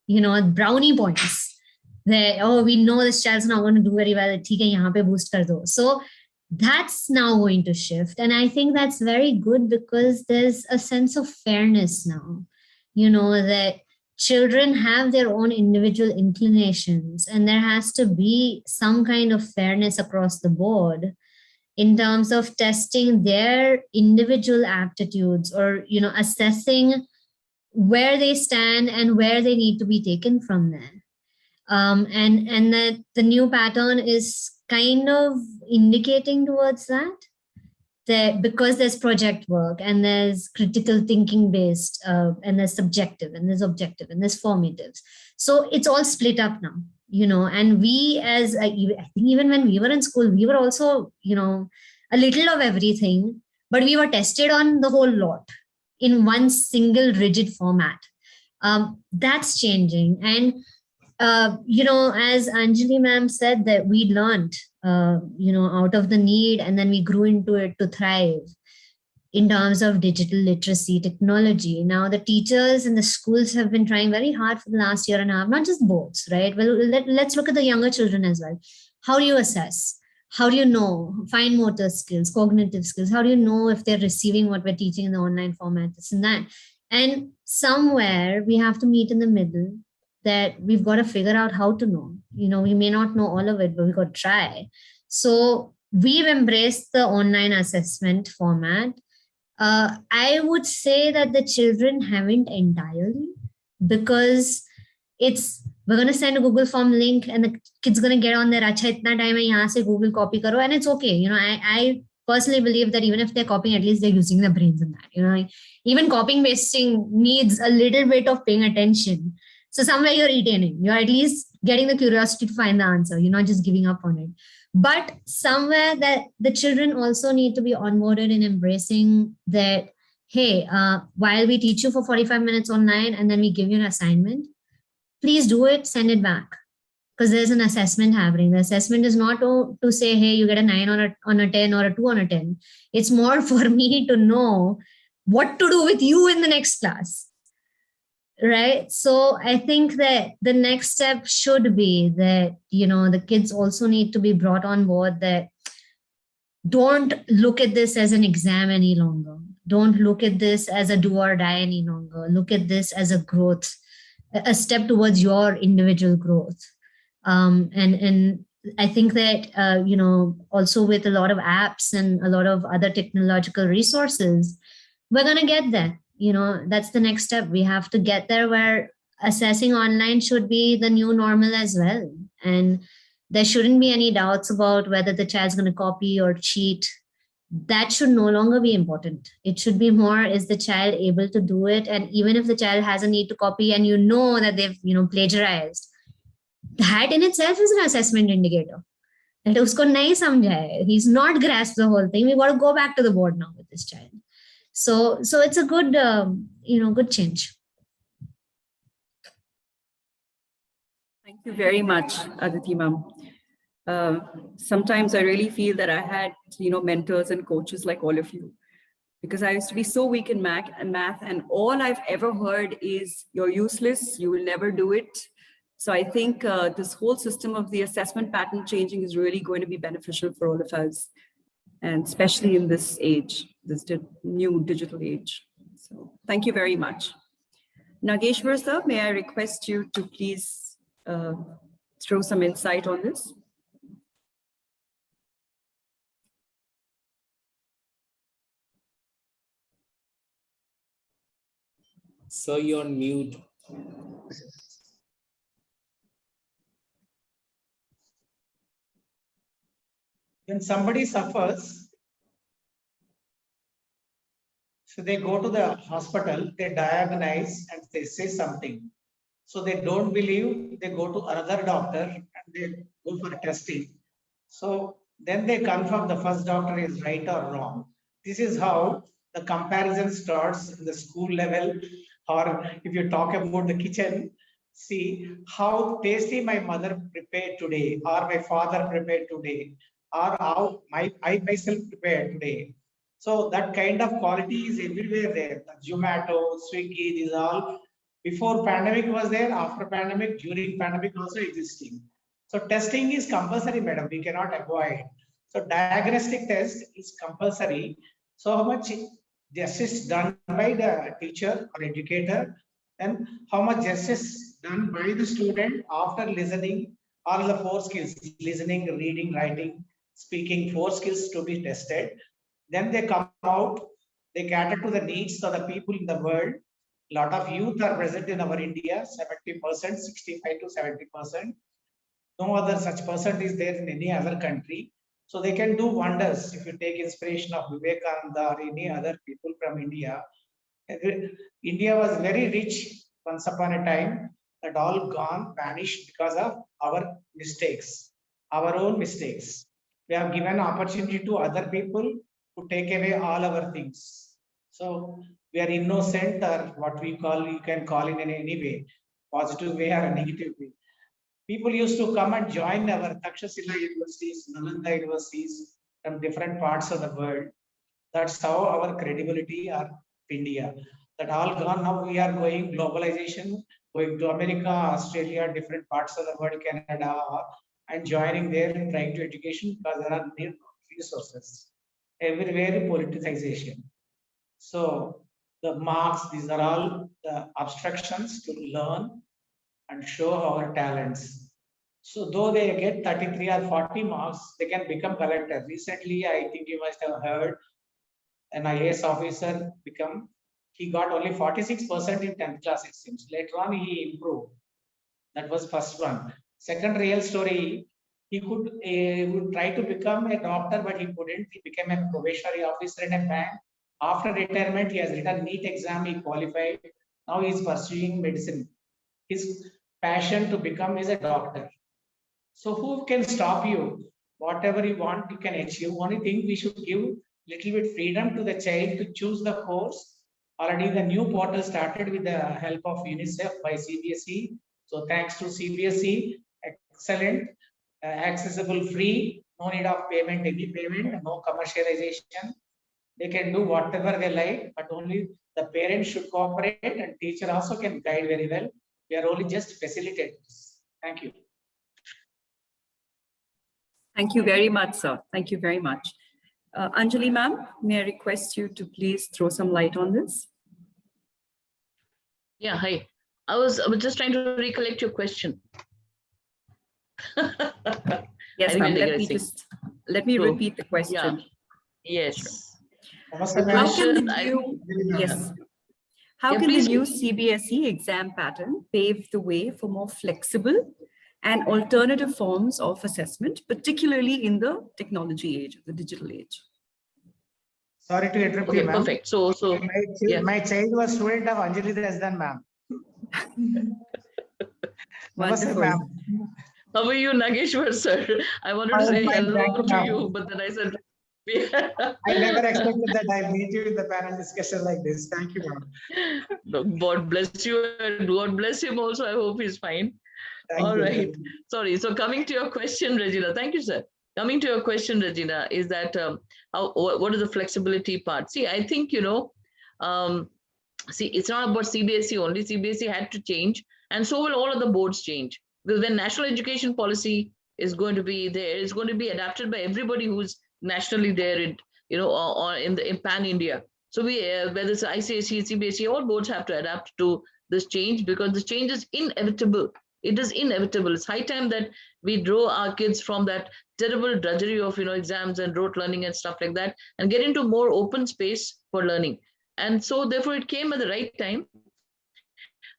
brownie points. That, we know this child's not going to do very well. Boost kar do. So that's now going to shift. And I think that's very good, because there's a sense of fairness now, that children have their own individual inclinations, and there has to be some kind of fairness across the board in terms of testing their individual aptitudes, or, assessing where they stand and where they need to be taken from there. And that the new pattern is kind of indicating towards that because there's project work, and there's critical thinking based, and there's subjective, and there's objective, and there's formatives. So it's all split up now, and we, as I think even when we were in school, we were also, a little of everything, but we were tested on the whole lot in one single rigid format. That's changing. And, as Anjali ma'am said, that we learned, out of the need, and then we grew into it to thrive in terms of digital literacy technology. Now, the teachers and the schools have been trying very hard for the last year and a half, not just boards, right? Well, let's look at the younger children as well. How do you assess? How do you know fine motor skills, cognitive skills? How do you know if they're receiving what we're teaching in the online format, this and that? And somewhere we have to meet in the middle, that we've got to figure out how to know. We may not know all of it, but we've got to try. So we've embraced the online assessment format. I would say that the children haven't entirely, because we're going to send a Google form link, and the kid's going to get on there, acha itna time hai, yahan se Google copy karo, and it's okay. I personally believe that even if they're copying, at least they're using their brains in that. Even copying pasting needs a little bit of paying attention. So somewhere you're retaining, you're at least getting the curiosity to find the answer. You're not just giving up on it. But somewhere that the children also need to be onboarded in embracing that, hey, while we teach you for 45 minutes online and then we give you an assignment, please do it, send it back. Because there's an assessment happening. The assessment is not to say, hey, you get a 9 on a 10 or a 2 on a 10. It's more for me to know what to do with you in the next class. Right. So I think that the next step should be that, the kids also need to be brought on board, that don't look at this as an exam any longer. Don't look at this as a do or die any longer. Look at this as a growth, a step towards your individual growth. And I think that, also with a lot of apps and a lot of other technological resources, we're going to get there. That's the next step. We have to get there, where assessing online should be the new normal as well. And there shouldn't be any doubts about whether the child's going to copy or cheat. That should no longer be important. It should be more, is the child able to do it? And even if the child has a need to copy and that they've, plagiarized, that in itself is an assessment indicator. That usko nahi samjha hai. He's not grasped the whole thing. We've got to go back to the board now with this child. So it's a good, good change. Thank you very much, Aditi ma'am. Sometimes I really feel that I had, mentors and coaches like all of you, because I used to be so weak in math, and all I've ever heard is, you're useless, you will never do it. So I think this whole system of the assessment pattern changing is really going to be beneficial for all of us, and especially in this age, this new digital age. So thank you very much. Nageswara sir, may I request you to please throw some insight on this? So you're on mute. When somebody suffers, so they go to the hospital, they diagnose and they say something. So they don't believe, they go to another doctor and they go for testing. So then they confirm the first doctor is right or wrong. This is how the comparison starts in the school level, or if you talk about the kitchen, see how tasty my mother prepared today, or my father prepared today, or how I myself prepared today. So that kind of quality is everywhere there. The Zomato, Swiggy, these all before pandemic was there, after pandemic, during pandemic also existing. So testing is compulsory, madam. We cannot avoid. So diagnostic test is compulsory. So how much justice done by the teacher or educator, and how much justice done by the student after listening all the 4 skills: listening, reading, writing, speaking, 4 skills to be tested. Then they come out, they cater to the needs of the people in the world. A lot of youth are present in our India, 70%, 65 to 70%. No other such person is there in any other country. So they can do wonders if you take inspiration of Vivekananda or any other people from India. India was very rich once upon a time, that all gone, vanished because of our mistakes, our own mistakes. We have given opportunity to other people to take away all our things. So we are innocent, or what we call, you can call in any way, positive way or a negative way. People used to come and join our Takshashila universities, Nalanda universities from different parts of the world. That's how our credibility of India. That all gone. Now we are going globalization, going to America, Australia, different parts of the world, Canada, and joining there and trying to education because there are new resources. Everywhere politicization. So the marks, these are all the obstructions to learn and show our talents. So though they get 33 or 40 marks, they can become collector. Recently, I think you must have heard an IAS officer he got only 46% in 10th class, it seems. Later on, he improved. That was first one. Second real story, he would try to become a doctor, but he couldn't. He became a probationary officer in a bank. After retirement, he has written NEET exam, he qualified. Now he is pursuing medicine. His passion to become is a doctor. So who can stop you? Whatever you want, you can achieve. Only thing, we should give little bit freedom to the child to choose the course. Already the new portal started with the help of UNICEF by CBSE. So thanks to CBSE, excellent, accessible, free, no need of payment, any payment, no commercialization. They can do whatever they like, but only the parents should cooperate, and teacher also can guide very well. We are only just facilitators. Thank you. Thank you very much, sir. Thank you very much. Anjali ma'am, may I request you to please throw some light on this? Yeah, hi. I was just trying to recollect your question. Yes, ma'am. Let me repeat the question. Yeah. Yes. How can the new CBSE exam pattern pave the way for more flexible and alternative forms of assessment, particularly in the technology age, the digital age? Sorry to interrupt you, ma'am. Perfect. So my child was student of Anjali Razdan, ma'am. Wonderful. Ma'am. How are you, Nageshwar, sir? I wanted to say hello to you, but then I said, I never expected that I'll meet you in the panel discussion like this. Thank you, ma'am. God bless you, and God bless him also. I hope he's fine. All right. Sorry. So coming to your question, Regina. Thank you, sir. Coming to your question, Regina, is that what is the flexibility part? See, I think, see, it's not about CBSE only. CBSE had to change, and so will all of the boards change. Because when national education policy is going to be there, it's going to be adapted by everybody who's nationally there, in pan India. So whether it's ICSE, CBSE, all boards have to adapt to this change, because the change is inevitable. It is inevitable. It's high time that we draw our kids from that terrible drudgery of, exams and rote learning and stuff like that, and get into more open space for learning. And so therefore it came at the right time.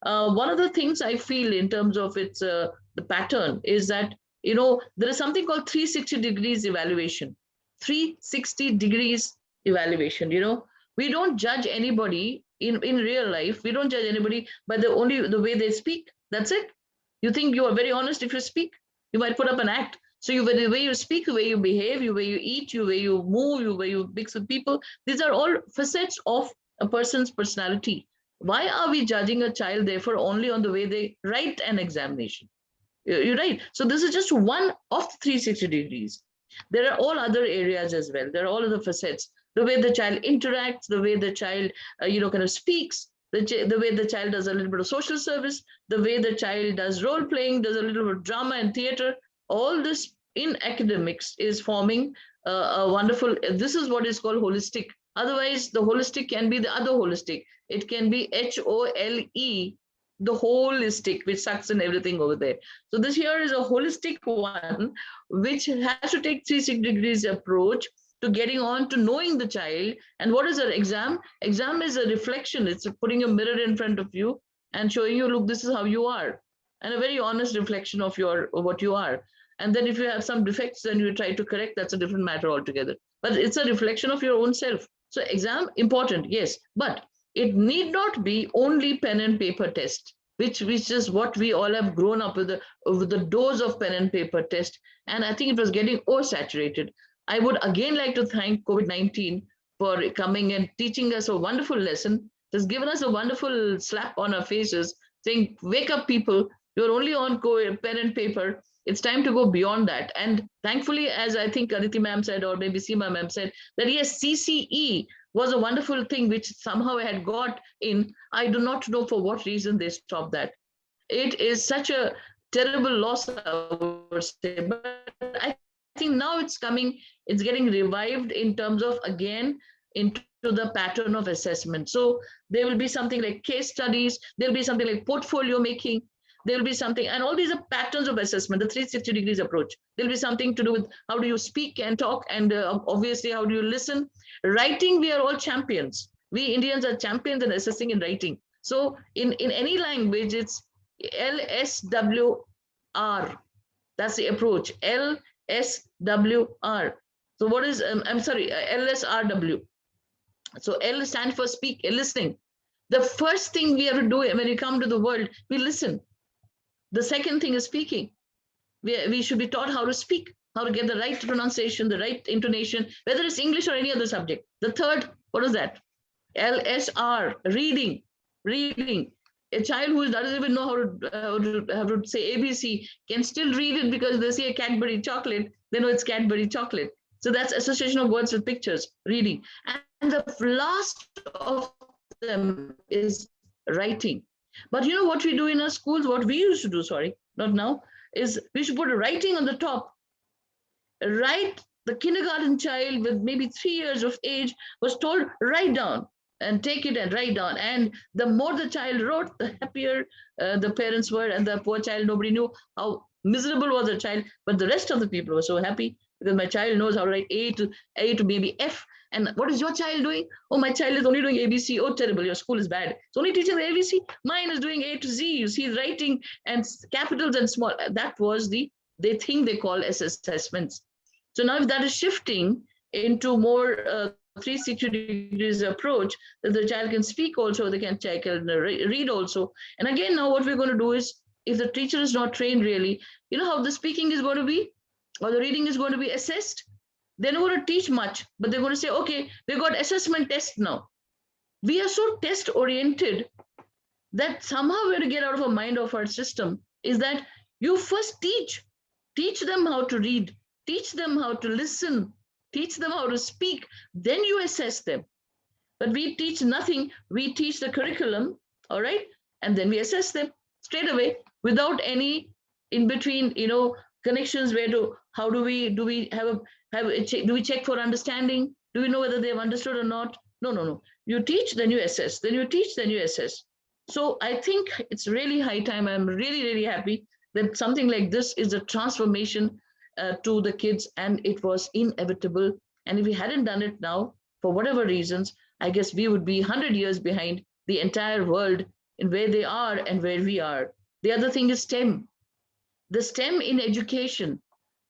One of the things I feel in terms of its the pattern is that, there is something called 360 degrees evaluation. 360 degrees evaluation. We don't judge anybody in real life. We don't judge anybody by the way they speak. That's it. You think you are very honest if you speak, you might put up an act. So the way you speak, the way you behave, the way you eat, the way you move, the way you mix with people, these are all facets of a person's personality. Why are we judging a child, therefore, only on the way they write an examination? You're right. So this is just one of the 360 degrees. There are all other areas as well. There are all other facets. The way the child interacts, the way the child, kind of speaks, the way the child does a little bit of social service, the way the child does role playing, does a little bit of drama and theater. All this in academics is forming a wonderful, this is what is called holistic. Otherwise, the holistic can be the other holistic. It can be HOLE, the holistic, which sucks in everything over there. So this here is a holistic one, which has to take 360 degrees approach to getting on to knowing the child. And what is an exam? Exam is a reflection. It's putting a mirror in front of you and showing you, look, this is how you are. And a very honest reflection of what you are. And then if you have some defects, then you try to correct, that's a different matter altogether. But it's a reflection of your own self. So exam, important, yes, but it need not be only pen and paper test, which is what we all have grown up with the dose of pen and paper test. And I think it was getting oversaturated. I would again like to thank COVID-19 for coming and teaching us a wonderful lesson. It has given us a wonderful slap on our faces, saying, wake up people, you're only on pen and paper. It's time to go beyond that. And thankfully, as I think Aditi ma'am said, or maybe Seema ma'am said, that yes, CCE was a wonderful thing which somehow had got in. I do not know for what reason they stopped that. It is such a terrible loss, I would say. But I think now it's coming, it's getting revived in terms of, again, into the pattern of assessment. So there will be something like case studies, there'll be something like portfolio making, there'll be something, and all these are patterns of assessment, the 360 degrees approach. There'll be something to do with how do you speak and talk, and obviously how do you listen. Writing, we are all champions. We Indians are champions in assessing and writing. So in any language, it's LSWR. That's the approach, LSWR. So what is, LSRW. So L stands for speak, listening. The first thing we have to do when we come to the world, we listen. The second thing is speaking. We should be taught how to speak, how to get the right pronunciation, the right intonation, whether it's English or any other subject. The third, what is that? LSR, reading. A child who doesn't even know how to say ABC can still read it because they see a Cadbury chocolate, they know it's Cadbury chocolate. So that's association of words with pictures, reading. And the last of them is writing. But you know what we do in our schools, what we used to do, sorry, not now, is we should put writing on the top. Write, the kindergarten child with maybe 3 years of age was told, write down and take it and write down. And the more the child wrote, the happier the parents were, and the poor child, nobody knew how miserable was the child, but the rest of the people were so happy because my child knows how to write A to maybe F. And what is your child doing? Oh, my child is only doing ABC. Oh, terrible, your school is bad. It's only teaching the ABC. Mine is doing A to Z. You see, writing and capitals and small. That was they call assessments. So now if that is shifting into more 360 degrees approach, that the child can speak also, they can check and read also. And again, now what we're going to do is, if the teacher is not trained really, you know how the speaking is going to be, or the reading is going to be assessed? They're not going to teach much, but they're going to say, okay, we got assessment tests now. We are so test oriented that somehow we have to get out of our mind of our system, is that you first teach them how to read, teach them how to listen, teach them how to speak, then you assess them. But we teach nothing. We teach the curriculum, all right? And then we assess them straight away without any in between, connections where how do we check for understanding? Do we know whether they've understood or not? No. You teach, then you assess. Then you teach, then you assess. So I think it's really high time. I'm really, really happy that something like this is a transformation to the kids, and it was inevitable. And if we hadn't done it now, for whatever reasons, I guess we would be 100 years behind the entire world in where they are and where we are. The other thing is STEM. The STEM in education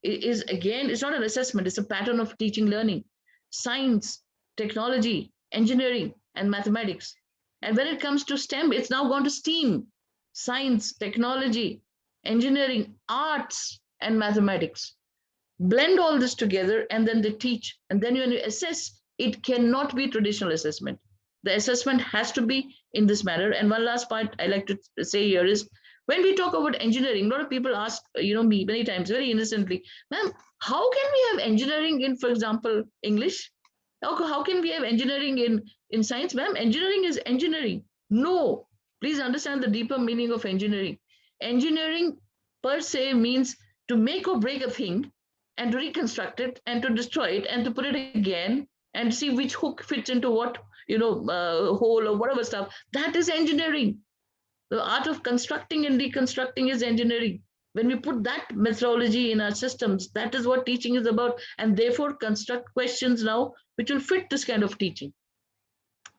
is, again, it's not an assessment, it's a pattern of teaching learning. Science, technology, engineering, and mathematics. And when it comes to STEM, it's now gone to STEAM, science, technology, engineering, arts, and mathematics. Blend all this together and then they teach. And then when you assess, it cannot be traditional assessment. The assessment has to be in this manner. And one last point I like to say here is, when we talk about engineering, a lot of people ask, me many times very innocently, ma'am, how can we have engineering in, for example, English? How can we have engineering in science? Ma'am, engineering is engineering. No, please understand the deeper meaning of engineering. Engineering per se means to make or break a thing and to reconstruct it and to destroy it and to put it again and see which hook fits into what, hole or whatever stuff. That is engineering. The art of constructing and deconstructing is engineering. When we put that methodology in our systems, that is what teaching is about, and therefore construct questions now which will fit this kind of teaching.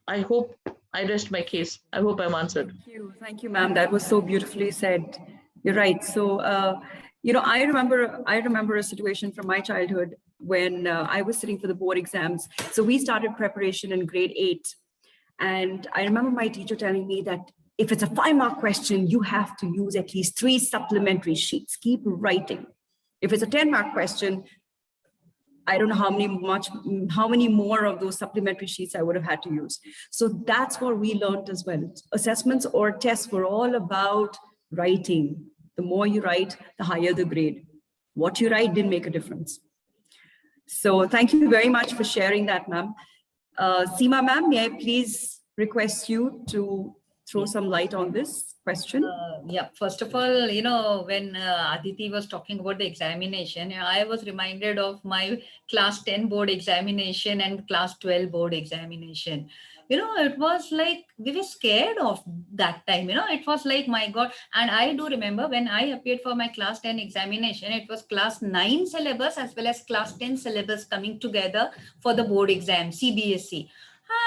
I hope I rest my case. I hope I'm answered. Thank you, ma'am. That was so beautifully said. You're right. So, I remember a situation from my childhood when I was sitting for the board exams. So we started preparation in grade 8. And I remember my teacher telling me that if it's a 5-mark question, you have to use at least 3 supplementary sheets. Keep writing. If it's a 10-mark question, I don't know how many more of those supplementary sheets I would have had to use. So that's what we learned as well. Assessments or tests were all about writing. The more you write, the higher the grade. What you write didn't make a difference. So thank you very much for sharing that, ma'am. Seema, ma'am, may I please request you to throw some light on this question? Yeah, first of all, when Aditi was talking about the examination, I was reminded of my class 10 board examination and class 12 board examination. It was like we were scared of that time. It was like, my God. And I do remember when I appeared for my class 10 examination, it was class 9 syllabus as well as class 10 syllabus coming together for the board exam, CBSE.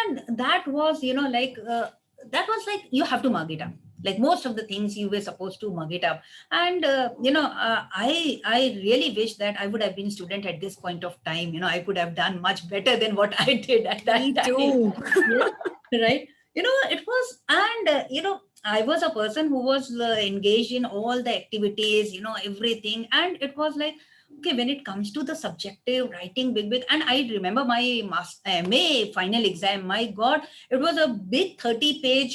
And that was, that was like, you have to mug it up. Like most of the things you were supposed to mug it up. And, I really wish that I would have been student at this point of time. I could have done much better than what I did at that time. Me too. Yeah, right. It was, and, I was a person who was engaged in all the activities, everything. And it was like, okay, when it comes to the subjective writing, big, and I remember my MA final exam, my God, it was a big 30-page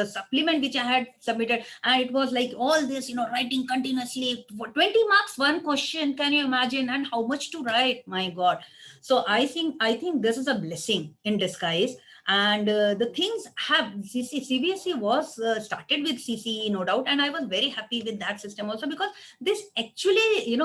supplement which I had submitted. And it was like all this, writing continuously for 20 marks, one question. Can you imagine? And how much to write? My God. So I think this is a blessing in disguise. And the things have, CBSE was started with CCE, no doubt. And I was very happy with that system also, because this actually,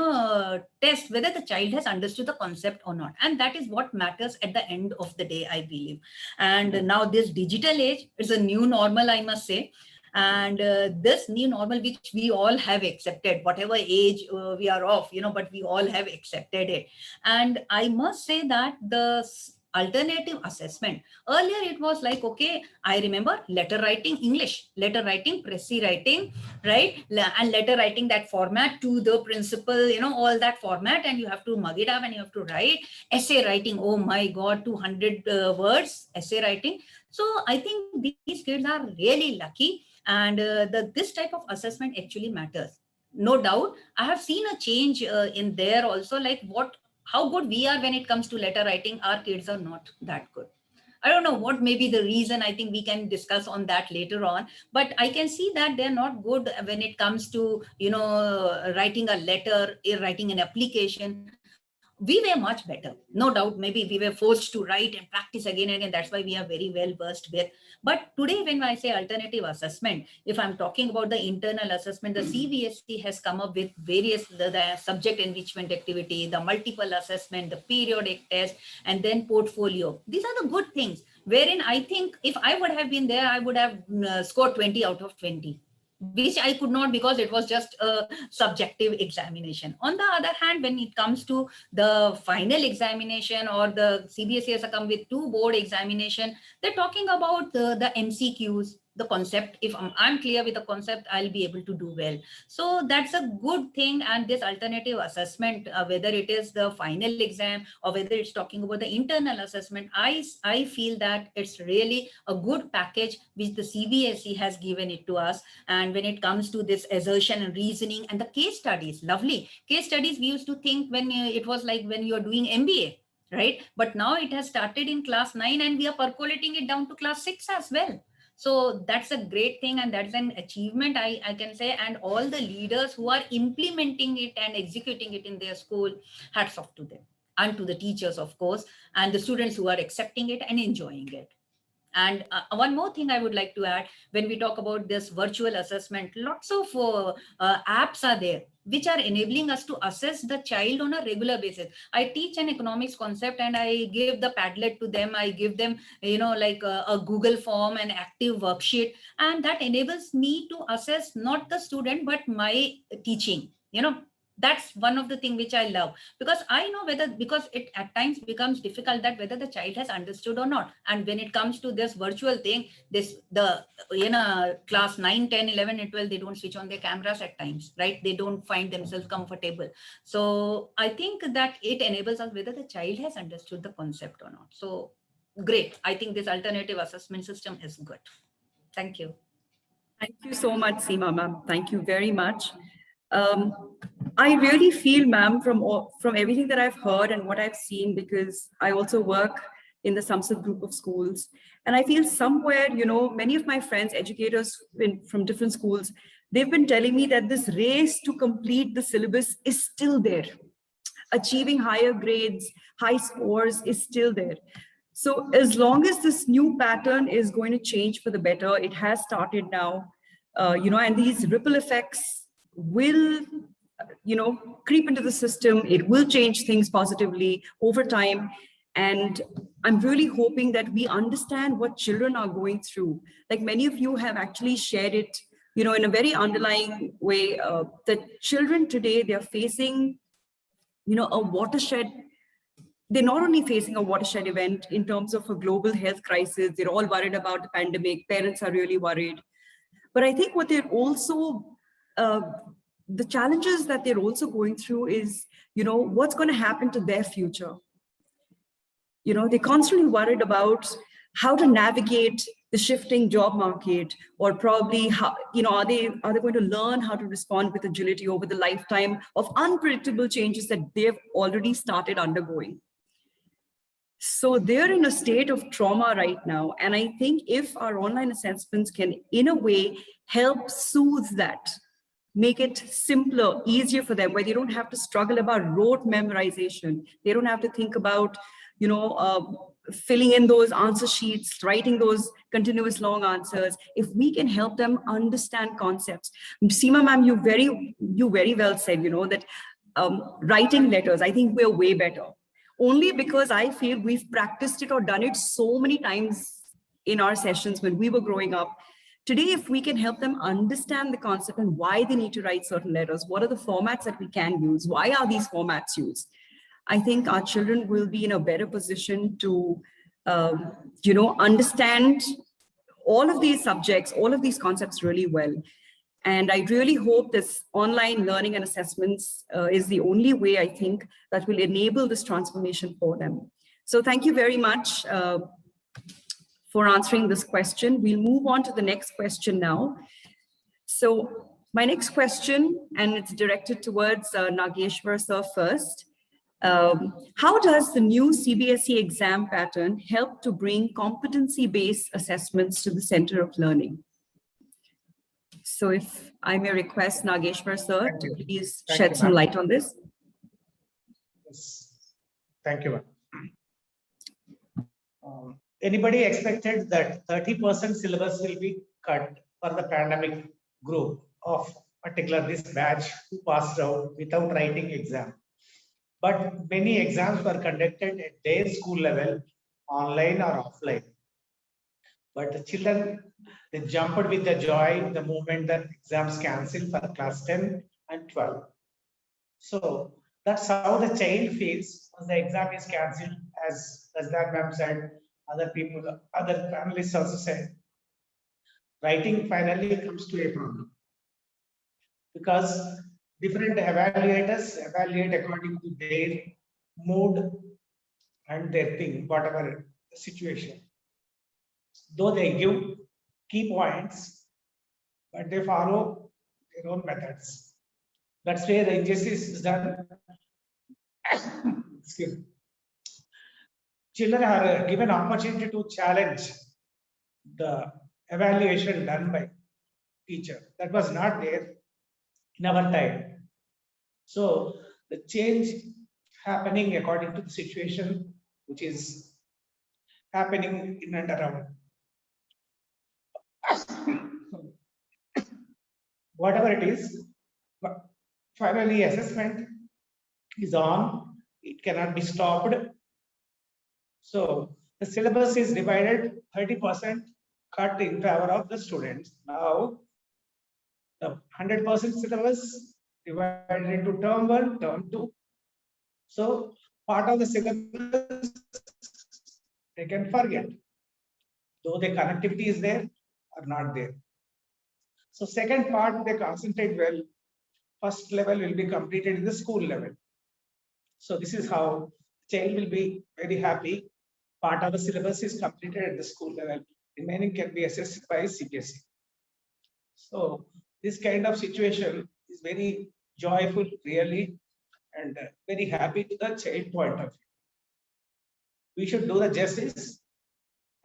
test whether the child has understood the concept or not. And that is what matters at the end of the day, I believe. And now this digital age is a new normal, I must say. And this new normal, which we all have accepted, whatever age we are of, but we all have accepted it. And I must say that the alternative assessment, earlier it was like, okay, I remember letter writing English, letter writing Pressy writing, right? And letter writing that format to the principal, all that format, and you have to mug it up and you have to write. Essay writing, oh my God, 200 words essay writing. So I think these kids are really lucky, and this type of assessment actually matters. No doubt, I have seen a change in there also, like how good we are when it comes to letter writing. Our kids are not that good. I don't know what may be the reason. I think we can discuss on that later on. But I can see that they're not good when it comes to, writing a letter, writing an application. we were much better. No doubt, maybe we were forced to write and practice again and again. That's why we are very well versed with. But today, when I say alternative assessment, if I'm talking about the internal assessment, the CBSE has come up with various the subject enrichment activity, the multiple assessment, the periodic test, and then portfolio. These are the good things, wherein I think if I would have been there, I would have scored 20 out of 20. Which I could not, because it was just a subjective examination. On the other hand, when it comes to the final examination, or the CBSE has come with 2 board examination, they're talking about the MCQs, the concept. If I'm clear with the concept, I'll be able to do well. So that's a good thing. And this alternative assessment, whether it is the final exam or whether it's talking about the internal assessment, I feel that it's really a good package which the CBSE has given it to us. And when it comes to this assertion and reasoning and the case studies, lovely case studies. We used to think when it was like when you're doing MBA, right? But now it has started in class 9 and we are percolating it down to class 6 as well. So that's a great thing, and that's an achievement, I can say. And all the leaders who are implementing it and executing it in their school, hats off to them, and to the teachers, of course, and the students who are accepting it and enjoying it. And one more thing I would like to add, when we talk about this virtual assessment, lots of apps are there which are enabling us to assess the child on a regular basis. I teach an economics concept and I give the Padlet to them. I give them, like a Google form, an active worksheet, and that enables me to assess not the student, but my teaching, That's one of the things which I love, because I know because it at times becomes difficult that whether the child has understood or not. And when it comes to this virtual thing, class 9, 10, 11 and 12, they don't switch on their cameras at times, right? They don't find themselves comfortable. So I think that it enables us whether the child has understood the concept or not. So great. I think this alternative assessment system is good. Thank you. Thank you so much, Seema, ma'am. Thank you very much. I really feel, ma'am, from everything that I've heard and what I've seen, because I also work in the Samsidh group of schools, and I feel somewhere, many of my friends, educators from different schools, they've been telling me that this race to complete the syllabus is still there. Achieving higher grades, high scores is still there. So as long as this new pattern is going to change for the better, it has started now, and these ripple effects will, creep into the system. It will change things positively over time. And I'm really hoping that we understand what children are going through. Like many of you have actually shared it, in a very underlying way, that children today, they're facing, a watershed. They're not only facing a watershed event in terms of a global health crisis, they're all worried about the pandemic, parents are really worried. But I think what they're also, the challenges that they're also going through is, what's going to happen to their future. They're constantly worried about how to navigate the shifting job market, or probably how, are they going to learn how to respond with agility over the lifetime of unpredictable changes that they've already started undergoing. So they're in a state of trauma right now. And I think if our online assessments can, in a way, help soothe that, make it simpler, easier for them, where they don't have to struggle about rote memorization. They don't have to think about, filling in those answer sheets, writing those continuous long answers. If we can help them understand concepts. Seema ma'am, you very well said, that writing letters, I think we're way better. Only because I feel we've practiced it or done it so many times in our sessions when we were growing up. Today, if we can help them understand the concept and why they need to write certain letters, what are the formats that we can use? Why are these formats used? I think our children will be in a better position to, understand all of these subjects, all of these concepts really well. And I really hope this online learning and assessments is the only way, I think, that will enable this transformation for them. So thank you very much for answering this question. We'll move on to the next question now. So my next question, and it's directed towards Nageswara sir first. How does the new CBSE exam pattern help to bring competency-based assessments to the center of learning? So if I may request Nageswara sir to please shed some light on this. Yes. Thank you. Anybody expected that 30% syllabus will be cut for the pandemic group of particular this batch who passed out without writing exam? But many exams were conducted at their school level, online or offline. But the children, they jumped with the joy the moment that exams cancelled for class 10 and 12. So that's how the child feels when the exam is cancelled, as that ma'am said, other people, other panelists also said. Writing finally comes to a problem because different evaluators evaluate according to their mood and their thing, whatever the situation. Though they give key points, but they follow their own methods. That's where the injustice is done. Excuse me. Children are given opportunity to challenge the evaluation done by teacher. That was not there in our time. So the change happening according to the situation which is happening in and around. Whatever it is, but finally assessment is on. It cannot be stopped. So the syllabus is divided 30% cut in favor of the students. Now the 100% syllabus divided into term 1, term 2. So part of the syllabus they can forget, though the connectivity is there or not there. So second part they concentrate well. First level will be completed in the school level. So this is how child will be very happy. Part of the syllabus is completed at the school level. Remaining can be assessed by CBSE. So this kind of situation is very joyful, really, and very happy to the child point of view. We should do the justice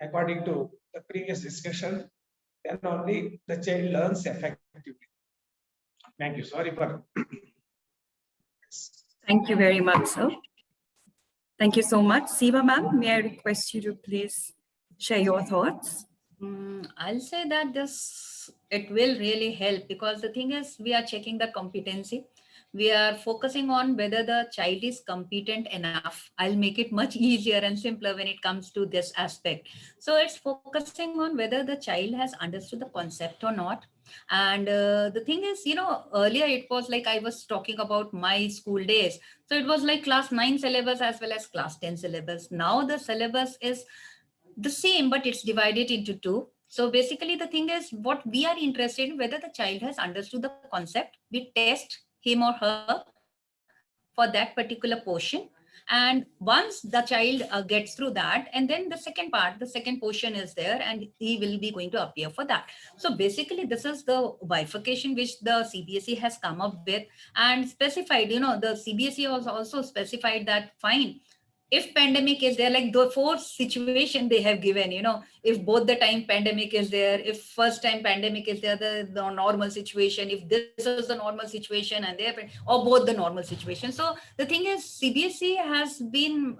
according to the previous discussion. Then only the child learns effectively. Thank you. Sorry for. Thank you very much, sir. Thank you so much. Seema ma'am, may I request you to please share your thoughts? I'll say that it will really help, because the thing is, we are checking the competency. We are focusing on whether the child is competent enough. I'll make it much easier and simpler when it comes to this aspect. So it's focusing on whether the child has understood the concept or not. And the thing is, earlier it was like I was talking about my school days. So it was like class 9 syllabus as well as class 10 syllabus. Now the syllabus is the same, but it's divided into two. So basically the thing is, what we are interested in, whether the child has understood the concept. We test him or her for that particular portion. And once the child gets through that, and then the second portion is there, and he will be going to appear for that. So basically this is the bifurcation which the CBSE has come up with and specified. The CBSE has also specified that fine, if pandemic is there, like the 4 situation they have given, if both the time pandemic is there, if first time pandemic is there, the normal situation, if this is the normal situation and there, or both the normal situation. So the thing is, CBSE has been,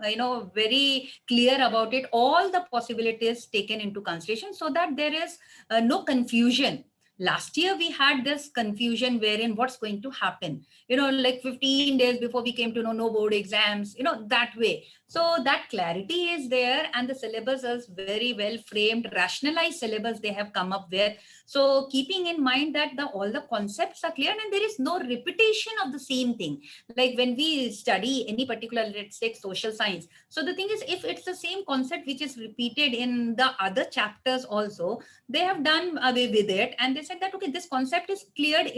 very clear about it, all the possibilities taken into consideration so that there is no confusion. Last year, we had this confusion wherein what's going to happen, like 15 days before we came to know no board exams, that way. So that clarity is there, and the syllabus is very well framed, rationalized syllabus they have come up with. So keeping in mind that all the concepts are clear and there is no repetition of the same thing. Like when we study any particular, let's take social science. So the thing is, if it's the same concept which is repeated in the other chapters also, they have done away with it. And they said that, okay, this concept is cleared.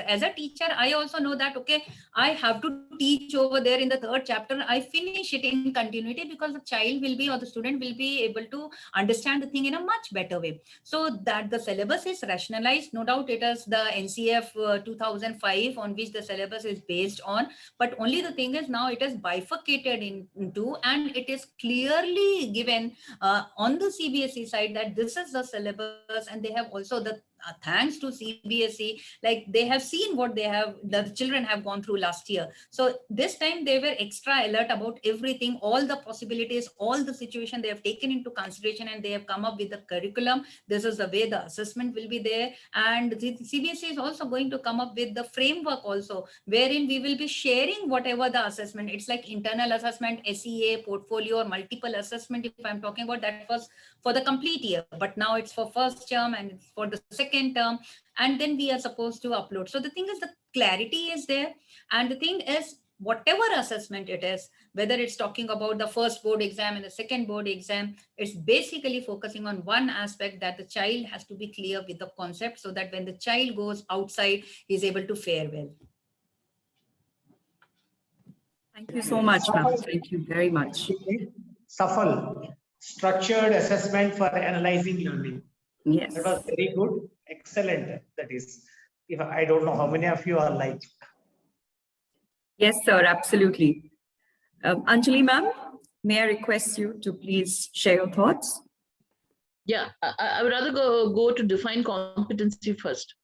As a teacher, I also know that, okay, I have to teach over there in the 3rd chapter. I finish it in continuity because the child will be, or the student will be able to understand the thing in a much better way. So that the syllabus is rationalized. No doubt it is the NCF 2005 on which the syllabus is based on. But only the thing is, now it is bifurcated into, and it is clearly given on the CBSE side that this is the syllabus, and they have also the thanks to CBSE, like they have seen what the children have gone through last year. So this time they were extra alert about everything, all the possibilities, all the situation they have taken into consideration, and they have come up with the curriculum. This is the way the assessment will be there. And the CBSE is also going to come up with the framework also, wherein we will be sharing whatever the assessment. It's like internal assessment, SEA, portfolio, or multiple assessment. If I'm talking about that, was for the complete year, but now it's for first term and it's for the second term, and then we are supposed to upload. So the thing is, the clarity is there, and the thing is, whatever assessment it is, whether it's talking about the first board exam and the second board exam, it's basically focusing on one aspect, that the child has to be clear with the concept, so that when the child goes outside, he's able to fare well. Thank you so much, ma'am. Thank you very much. SAFL, structured assessment for analyzing learning. Yes. That was very good, excellent. That is, if I don't know how many of you are like. Yes, sir, absolutely. Anjali, ma'am, may I request you to please share your thoughts? Yeah, I would rather go to define competency first.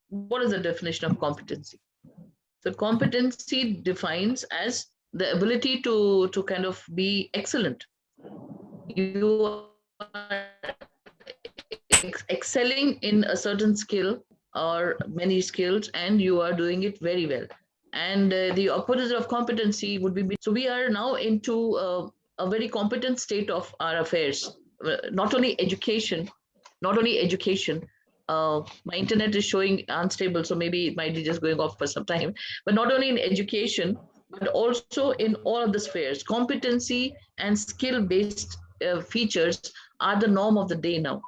What is the definition of competency? So competency defines as the ability to kind of be excellent. You are excelling in a certain skill or many skills, and you are doing it very well. And the opposite of competency would be, so we are now into a very competent state of our affairs. Not only education. My internet is showing unstable, so maybe it might be just going off for some time. But not only in education, but also in all of the spheres. Competency and skill-based features are the norm of the day now.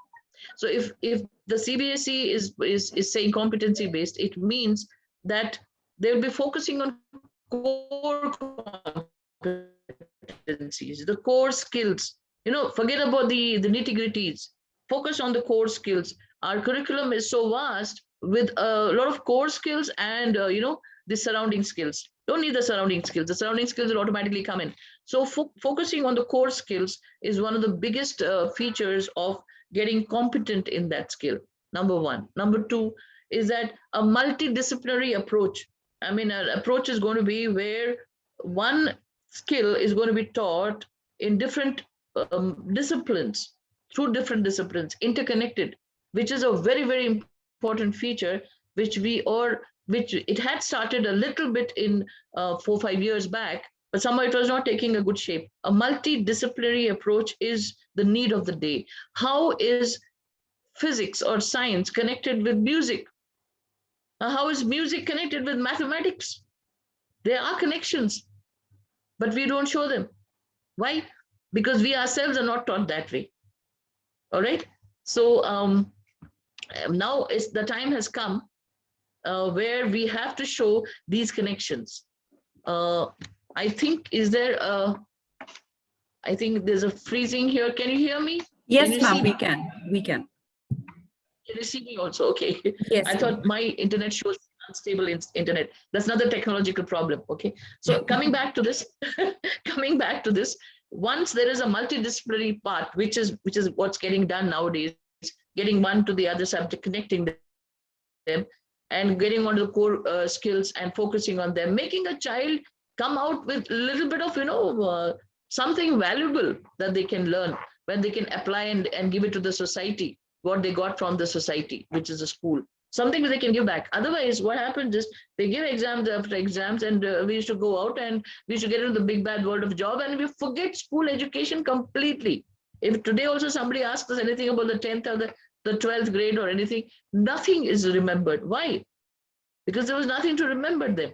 So if the CBSE is saying competency-based, it means that they'll be focusing on core competencies, the core skills. Forget about the nitty-gritties. Focus on the core skills. Our curriculum is so vast with a lot of core skills and, the surrounding skills. Don't need the surrounding skills. The surrounding skills will automatically come in. So focusing on the core skills is one of the biggest features of getting competent in that skill. Number one. Number two is that a multidisciplinary approach. I mean, an approach is going to be where one skill is going to be taught in different disciplines, through different disciplines, interconnected, which is a very, very important feature, which it had started a little bit in 4 or 5 years back, but somehow it was not taking a good shape. A multidisciplinary approach is the need of the day. How is physics or science connected with music? How is music connected with mathematics? There are connections, but we don't show them. Why? Because we ourselves are not taught that way. All right. So now the time has come where we have to show these connections. I think I think there's a freezing here. Can you hear me? Yes, ma'am, we can. Can you see me also? Okay. Yes. I thought my internet shows unstable internet. That's not the technological problem. Okay. So coming back to this, once there is a multidisciplinary part, which is what's getting done nowadays, getting one to the other subject, connecting them, and getting onto the core skills and focusing on them, making a child come out with a little bit of, something valuable that they can learn, when they can apply and give it to the society, what they got from the society, which is a school, something that they can give back. Otherwise, what happens is they give exams after exams, and we used to go out and we used to get into the big bad world of job, and we forget school education completely. If today also somebody asks us anything about the 10th or the 12th grade or anything, nothing is remembered. Why? Because there was nothing to remember them.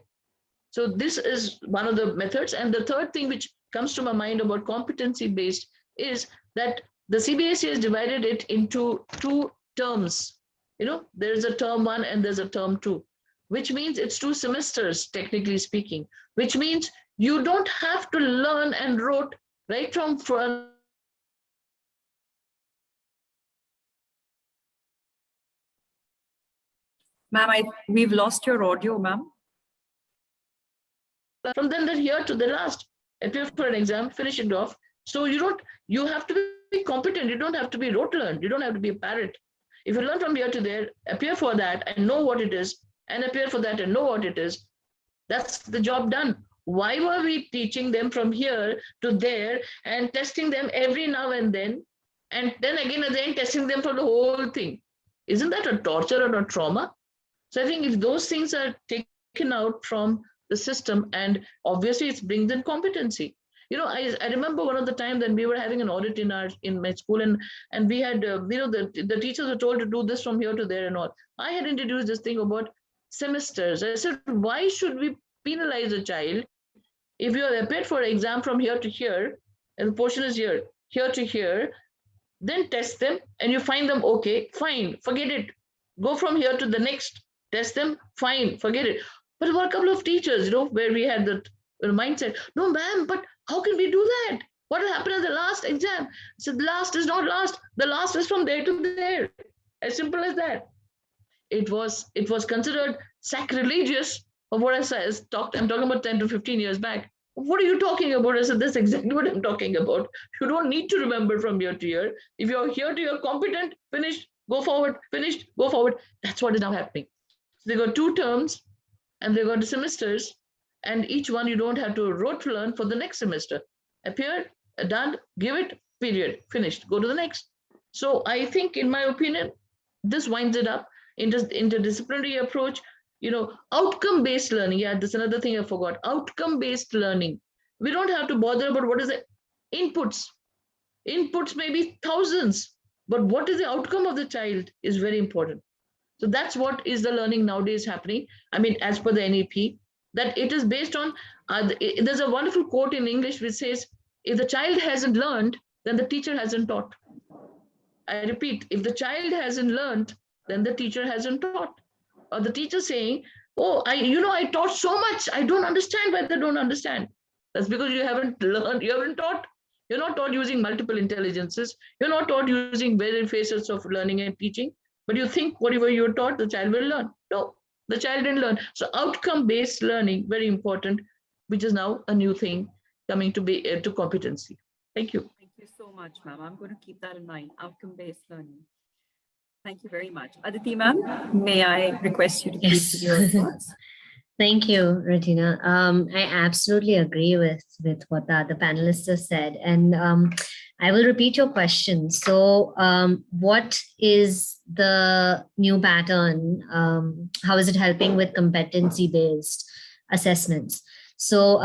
So this is one of the methods. And the third thing which comes to my mind about competency-based is that the CBSE has divided it into 2 terms. There is a term 1 and there's a term 2, which means it's 2 semesters, technically speaking, which means you don't have to learn and wrote right from Ma'am, we've lost your audio, ma'am. From then here to the last, appear for an exam, finish it off. So you have to be competent. You don't have to be rote learned. You don't have to be a parrot. If you learn from here to there, appear for that and know what it is, and appear for that and know what it is, that's the job done. Why were we teaching them from here to there and testing them every now and then again and then testing them for the whole thing? Isn't that a torture or a trauma? So I think if those things are taken out from the system, and obviously it brings in competency. I remember one of the time that we were having an audit in my school, and we had the teachers were told to do this from here to there and all. I had introduced this thing about semesters. I said, why should we penalize a child if you are appeared for exam from here to here, and the portion is here to here, then test them and you find them okay, fine, forget it. Go from here to the next, test them, fine, forget it. But there were a couple of teachers, where we had the mindset, no ma'am, but how can we do that? What will happen at the last exam? So the last is not last. The last is from there to there. As simple as that. It was considered sacrilegious of what I talked. I'm talking about 10 to 15 years back. What are you talking about? I said, that's exactly what I'm talking about. You don't need to remember from year to year. If you're here to you're competent, finished, go forward, finished, go forward. That's what is now happening. So they got 2 terms and they got the semesters, and each one you don't have to rote learn for the next semester. Appear, done, give it, period, finished, go to the next. So I think, in my opinion, this winds it up. Interdisciplinary approach, outcome-based learning. Yeah, that's another thing I forgot. Outcome-based learning. We don't have to bother about what is the inputs. Inputs may be thousands, but what is the outcome of the child is very important. So that's what is the learning nowadays happening. I mean, as per the NEP, that it is based on, there's a wonderful quote in English which says, if the child hasn't learned, then the teacher hasn't taught. I repeat, if the child hasn't learned, then the teacher hasn't taught. Or the teacher saying, oh, I taught so much, I don't understand why they don't understand. That's because you haven't learned, you haven't taught. You're not taught using multiple intelligences. You're not taught using various phases of learning and teaching. But you think whatever you're taught, the child will learn. No, the child didn't learn. So outcome-based learning, very important, which is now a new thing coming to competency. Thank you. Thank you so much, ma'am. I'm going to keep that in mind, outcome-based learning. Thank you very much. Aditi, ma'am, may I request you to please give your thoughts? Thank you, Regina. I absolutely agree with what the other panelists have said. And I will repeat your question. So what is the new pattern? How is it helping with competency-based assessments? So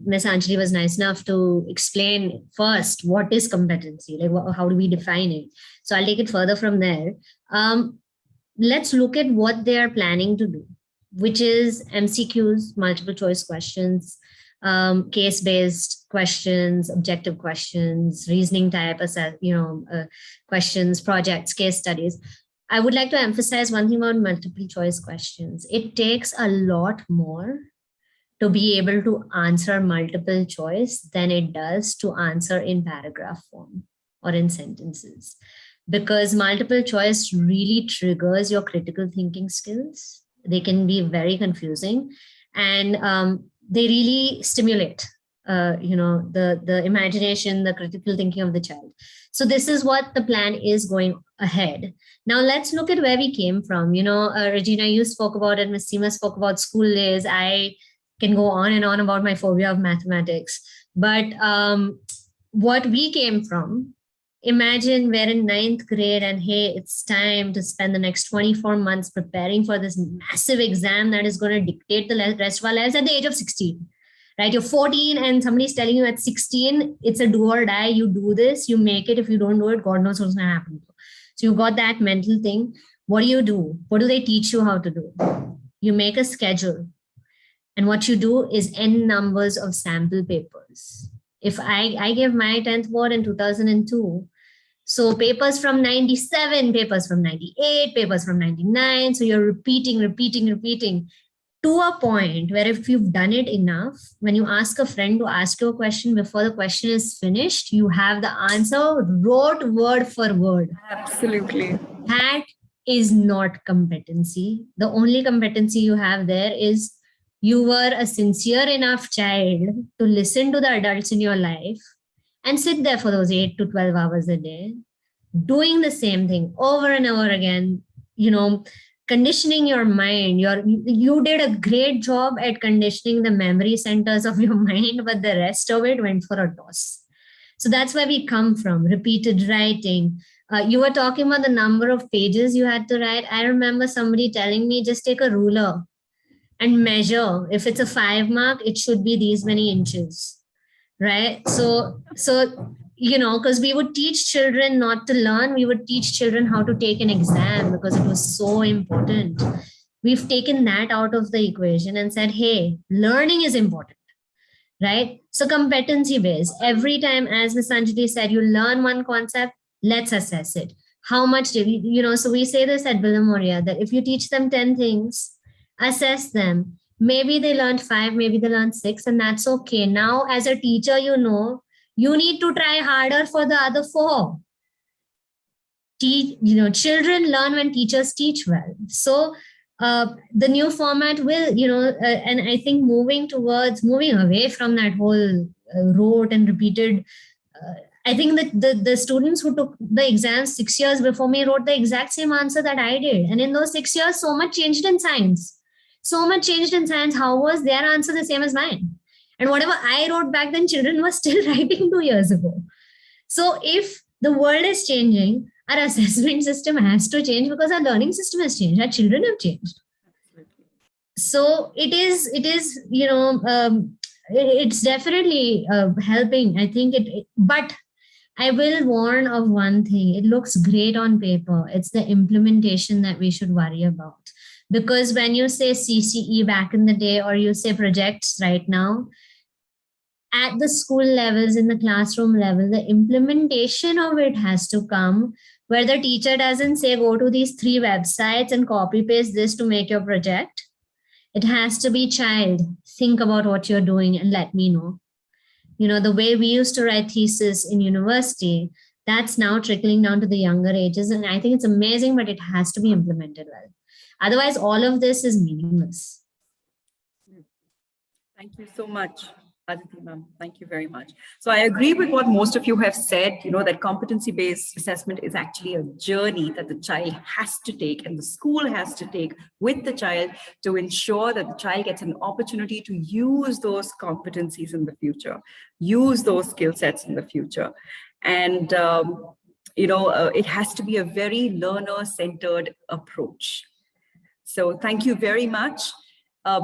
Ms. Anjali was nice enough to explain first what is competency, like how do we define it? So I'll take it further from there. Let's look at what they are planning to do, which is MCQs, multiple choice questions, case-based questions, objective questions, reasoning type, questions, projects, case studies. I would like to emphasize one thing about multiple choice questions. It takes a lot more to be able to answer multiple choice than it does to answer in paragraph form or in sentences, because multiple choice really triggers your critical thinking skills. They can be very confusing, and they really stimulate, the imagination, the critical thinking of the child. So this is what the plan is going ahead. Now let's look at where we came from. Regina, you spoke about it. Ms. Seema spoke about school days. I can go on and on about my phobia of mathematics, but what we came from. Imagine we're in 9th grade and hey, it's time to spend the next 24 months preparing for this massive exam that is going to dictate the rest of our lives at the age of 16, right? You're 14 and somebody's telling you at 16, it's a do or die. You do this, you make it. If you don't do it, God knows what's going to happen. So you got that mental thing. What do? What do they teach you how to do? You make a schedule. And what you do is n numbers of sample papers. If I gave my 10th board in 2002, so papers from 97, papers from 98, papers from 99. So you're repeating to a point where if you've done it enough, when you ask a friend to ask you a question before the question is finished, you have the answer wrote word for word. Absolutely. That is not competency. The only competency you have there is you were a sincere enough child to listen to the adults in your life and sit there for those 8 to 12 hours a day doing the same thing over and over again, conditioning your mind. You did a great job at conditioning the memory centers of your mind, but the rest of it went for a toss. So that's where we come from. Repeated writing. You were talking about the number of pages you had to write. I remember somebody telling me, just take a ruler and measure. If it's a 5 mark, it should be these many inches, right? So because we would teach children not to learn, we would teach children how to take an exam because it was so important. We've taken that out of the equation and said, hey, learning is important, right? So competency based. Every time, as Ms. Anjali said, you learn one concept, let's assess it. How much did so we say this at Billimoria, that if you teach them 10 things, assess them. Maybe they learned 5, maybe they learned 6, and that's okay. Now, as a teacher, you need to try harder for the other 4. Children learn when teachers teach well. So the new format will, and I think moving away from that whole rote and repeated, I think that the students who took the exams 6 years before me wrote the exact same answer that I did. And in those 6 years, so much changed in science. How was their answer the same as mine? And whatever I wrote back then, children were still writing 2 years ago. So if the world is changing, our assessment system has to change because our learning system has changed. Our children have changed. So it's definitely helping. I think but I will warn of one thing. It looks great on paper. It's the implementation that we should worry about. Because when you say CCE back in the day, or you say projects right now, at the school levels, in the classroom level, the implementation of it has to come where the teacher doesn't say, go to these 3 websites and copy paste this to make your project. It has to be, child, think about what you're doing and let me know. The way we used to write thesis in university, that's now trickling down to the younger ages. And I think it's amazing, but it has to be implemented well. Otherwise, all of this is meaningless. Thank you so much, Aditi ma'am. Thank you very much. So I agree with what most of you have said, that competency-based assessment is actually a journey that the child has to take and the school has to take with the child to ensure that the child gets an opportunity to use those competencies in the future, use those skill sets in the future. And, it has to be a very learner-centered approach. So thank you very much.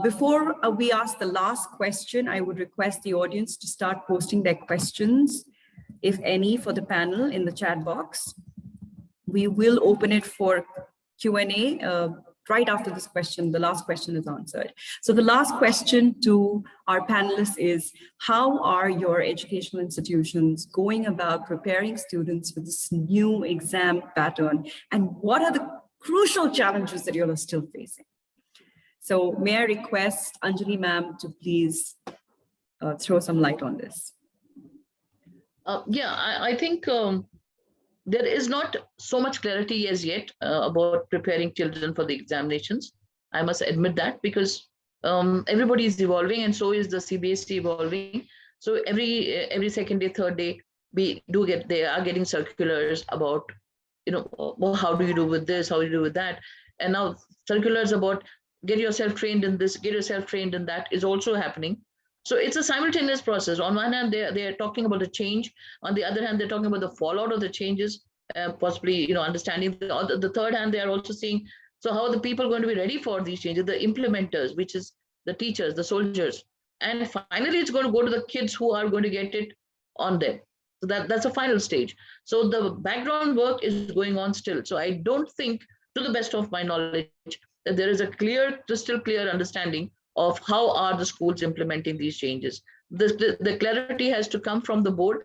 Before we ask the last question, I would request the audience to start posting their questions, if any, for the panel in the chat box. We will open it for Q&A right after this question, the last question is answered. So the last question to our panelists is, how are your educational institutions going about preparing students for this new exam pattern? And what are the crucial challenges that you're still facing? So may I request Anjali ma'am to please throw some light on this? I think there is not so much clarity as yet about preparing children for the examinations. I must admit that, because everybody is evolving, and so is the CBSE evolving. So every second day, third day, they are getting circulars about, how do you do with this, how do you do with that, and now circulars about get yourself trained in this, get yourself trained in that is also happening. So it's a simultaneous process. On one hand, they're talking about the change. On the other hand, they're talking about the fallout of the changes, possibly, understanding. The third hand, they are also seeing, so how are the people going to be ready for these changes? The implementers, which is the teachers, the soldiers. And finally, it's going to go to the kids who are going to get it on them. So that's a final stage. So the background work is going on still. So I don't think, to the best of my knowledge, that there is a crystal clear understanding of how are the schools implementing these changes. The clarity has to come from the board,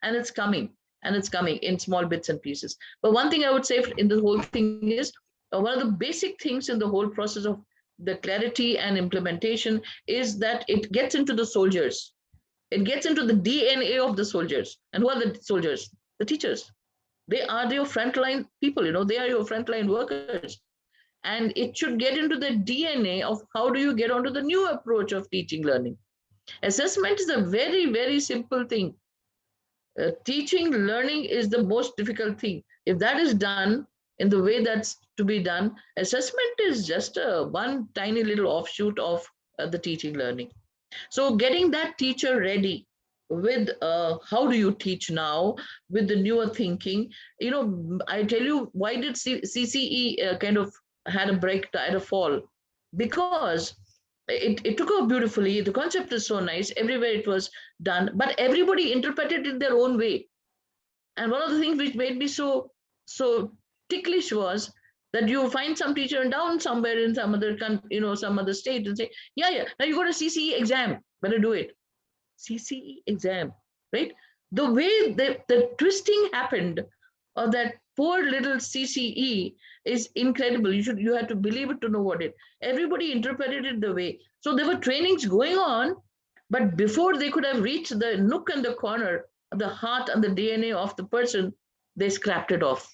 and it's coming in small bits and pieces. But one thing I would say in the whole thing is, one of the basic things in the whole process of the clarity and implementation is that it gets into the soldiers. It gets into the DNA of the soldiers. And who are the soldiers? The teachers. They are your frontline people, they are your frontline workers. And it should get into the DNA of how do you get onto the new approach of teaching learning. Assessment is a very, very simple thing. Teaching learning is the most difficult thing. If that is done in the way that's to be done, assessment is just one tiny little offshoot of the teaching learning. So getting that teacher ready with how do you teach now with the newer thinking, I tell you, why did CCE kind of had a break, had a fall? Because it took off beautifully. The concept is so nice. Everywhere it was done, but everybody interpreted it their own way. And one of the things which made me so ticklish was that you find some teacher down somewhere in some other some other state and say, yeah, now you got a CCE exam, better do it. CCE exam, right? The way the twisting happened of that poor little CCE is incredible. You have to believe it to know what it. Everybody interpreted it the way. So there were trainings going on, but before they could have reached the nook and the corner of the heart and the DNA of the person, they scrapped it off.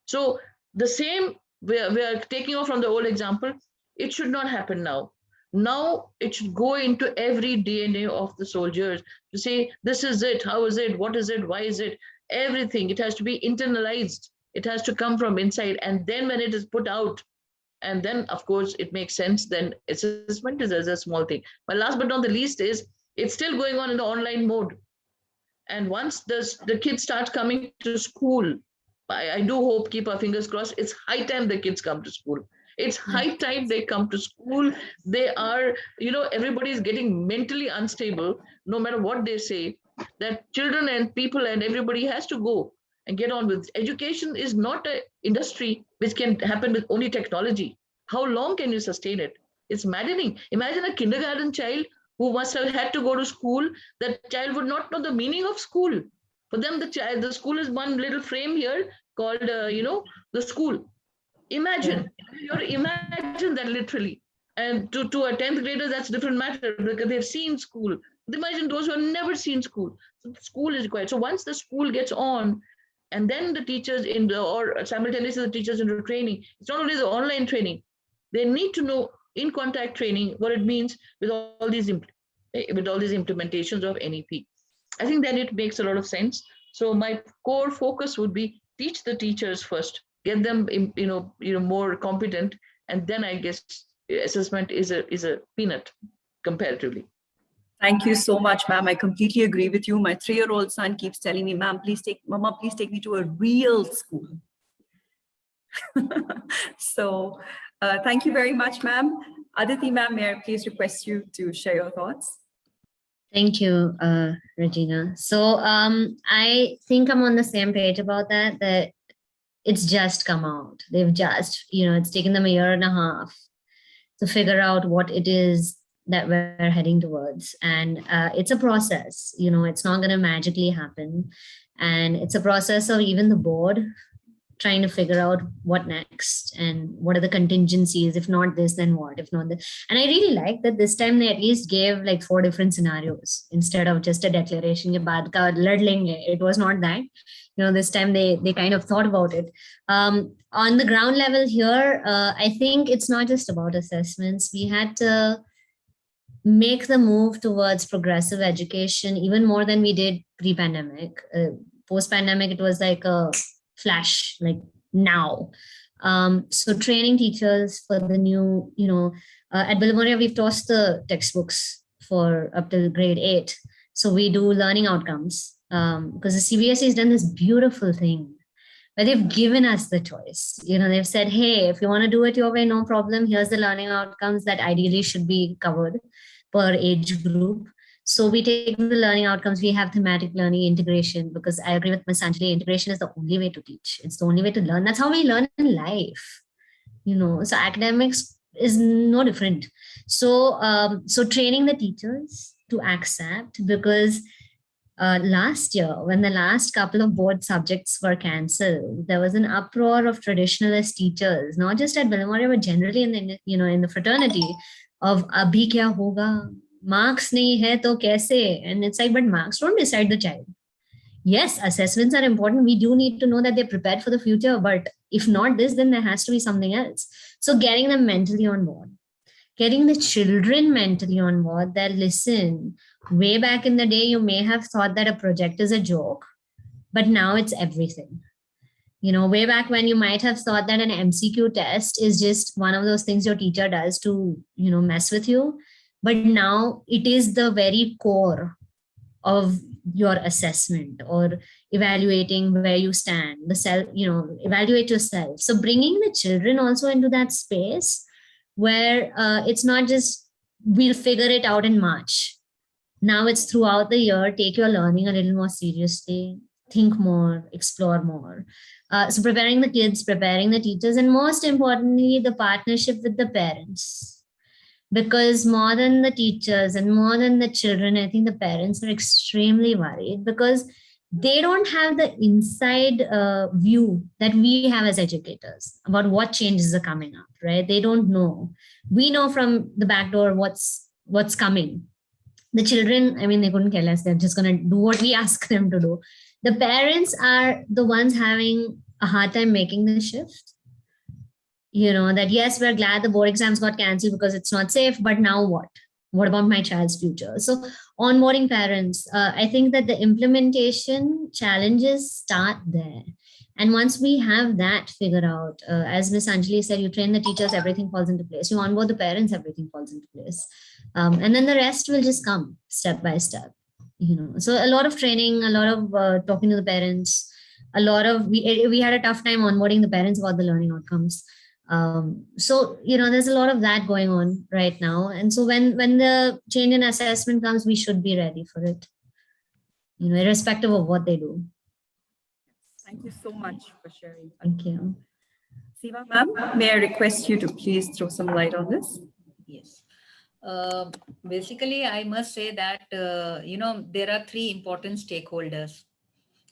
So the same, we are taking off from the old example. It should not happen now. Now it should go into every DNA of the soldiers to say, this is it, how is it, what is it, why is it, everything. It has to be internalized. It has to come from inside. And then when it is put out, and then of course it makes sense, then assessment is as a small thing. But last but not the least is, it's still going on in the online mode. And once the kids start coming to school, I do hope, keep our fingers crossed, it's high time the kids come to school. It's high time they come to school. They are, everybody is getting mentally unstable, no matter what they say, that children and people and everybody has to go and get on with. Education is not an industry which can happen with only technology. How long can you sustain it? It's maddening. Imagine a kindergarten child who must have had to go to school. That child would not know the meaning of school. For them, the school is one little frame here called, the school. Imagine that literally. And to a 10th grader, that's a different matter because they've seen school. But imagine those who have never seen school. So school is required. So once the school gets on, and then the teachers or simultaneously the teachers into training, it's not only the online training. They need to know in contact training what it means with all these implementations of NEP. I think then it makes a lot of sense. So my core focus would be teach the teachers first, get them more competent, and then I guess assessment is a peanut comparatively. Thank you so much, ma'am. I completely agree with you. My 3-year-old son keeps telling me, Mama, please take me to a real school. So thank you very much, ma'am. Aditi, ma'am, may I please request you to share your thoughts? Thank you, Regina. So I think I'm on the same page about that it's just come out. They've just, it's taken them 1.5 years to figure out what it is that we're heading towards. And it's a process, it's not going to magically happen. And it's a process of even the board trying to figure out what next and what are the contingencies. If not this, then what? If not this. And I really like that this time they at least gave like 4 different scenarios instead of just a declaration. It was not that. This time they kind of thought about it. On the ground level here, I think it's not just about assessments. We had to make the move towards progressive education even more than we did pre-pandemic. Post-pandemic, it was like a flash, like now. So training teachers for the new, at Billimoria, we've tossed the textbooks for up till grade 8. So we do learning outcomes because the CBSE has done this beautiful thing where they've given us the choice. They've said, hey, if you want to do it your way, no problem. Here's the learning outcomes that ideally should be covered per age group. So we take the learning outcomes, we have thematic learning, integration, because I agree with Ms. Anjali, integration is the only way to teach. It's the only way to learn. That's how we learn in life. So academics is no different. So, so training the teachers to accept, because last year, when the last couple of board subjects were cancelled, there was an uproar of traditionalist teachers, not just at Billimoria, but generally in the, in the fraternity of abhi kya hoga? Marks nahi hai to kaise? And it's like, but marks don't decide the child. Yes, assessments are important. We do need to know that they're prepared for the future, but if not this, then there has to be something else. So getting them mentally on board, getting the children mentally on board that listen, way back in the day, you may have thought that a project is a joke, but now it's everything. Way back when you might have thought that an MCQ test is just one of those things your teacher does to, mess with you. But now it is the very core of your assessment or evaluating where you stand, the self, evaluate yourself. So bringing the children also into that space where it's not just we'll figure it out in March. Now it's throughout the year. Take your learning a little more seriously, think more, explore more. So preparing the kids, preparing the teachers, and most importantly, the partnership with the parents. Because more than the teachers and more than the children, I think the parents are extremely worried because they don't have the inside view that we have as educators about what changes are coming up, right? They don't know. We know from the back door what's coming. The children, I mean, they couldn't care less. They're just going to do what we ask them to do. The parents are the ones having a hard time making the shift. That yes, we're glad the board exams got cancelled because it's not safe, but now what? What about my child's future? So onboarding parents, I think that the implementation challenges start there. And once we have that figured out, as Ms. Anjali said, you train the teachers, everything falls into place. You onboard the parents, everything falls into place. And then the rest will just come step by step. So a lot of training, a lot of talking to the parents, a lot of, we had a tough time onboarding the parents about the learning outcomes. So, there's a lot of that going on right now. And so when the change in assessment comes, we should be ready for it, irrespective of what they do. Thank you so much for sharing. Thank you. Seema ma'am, may I request you to please throw some light on this? Yes. Basically, I must say that, there are three important stakeholders,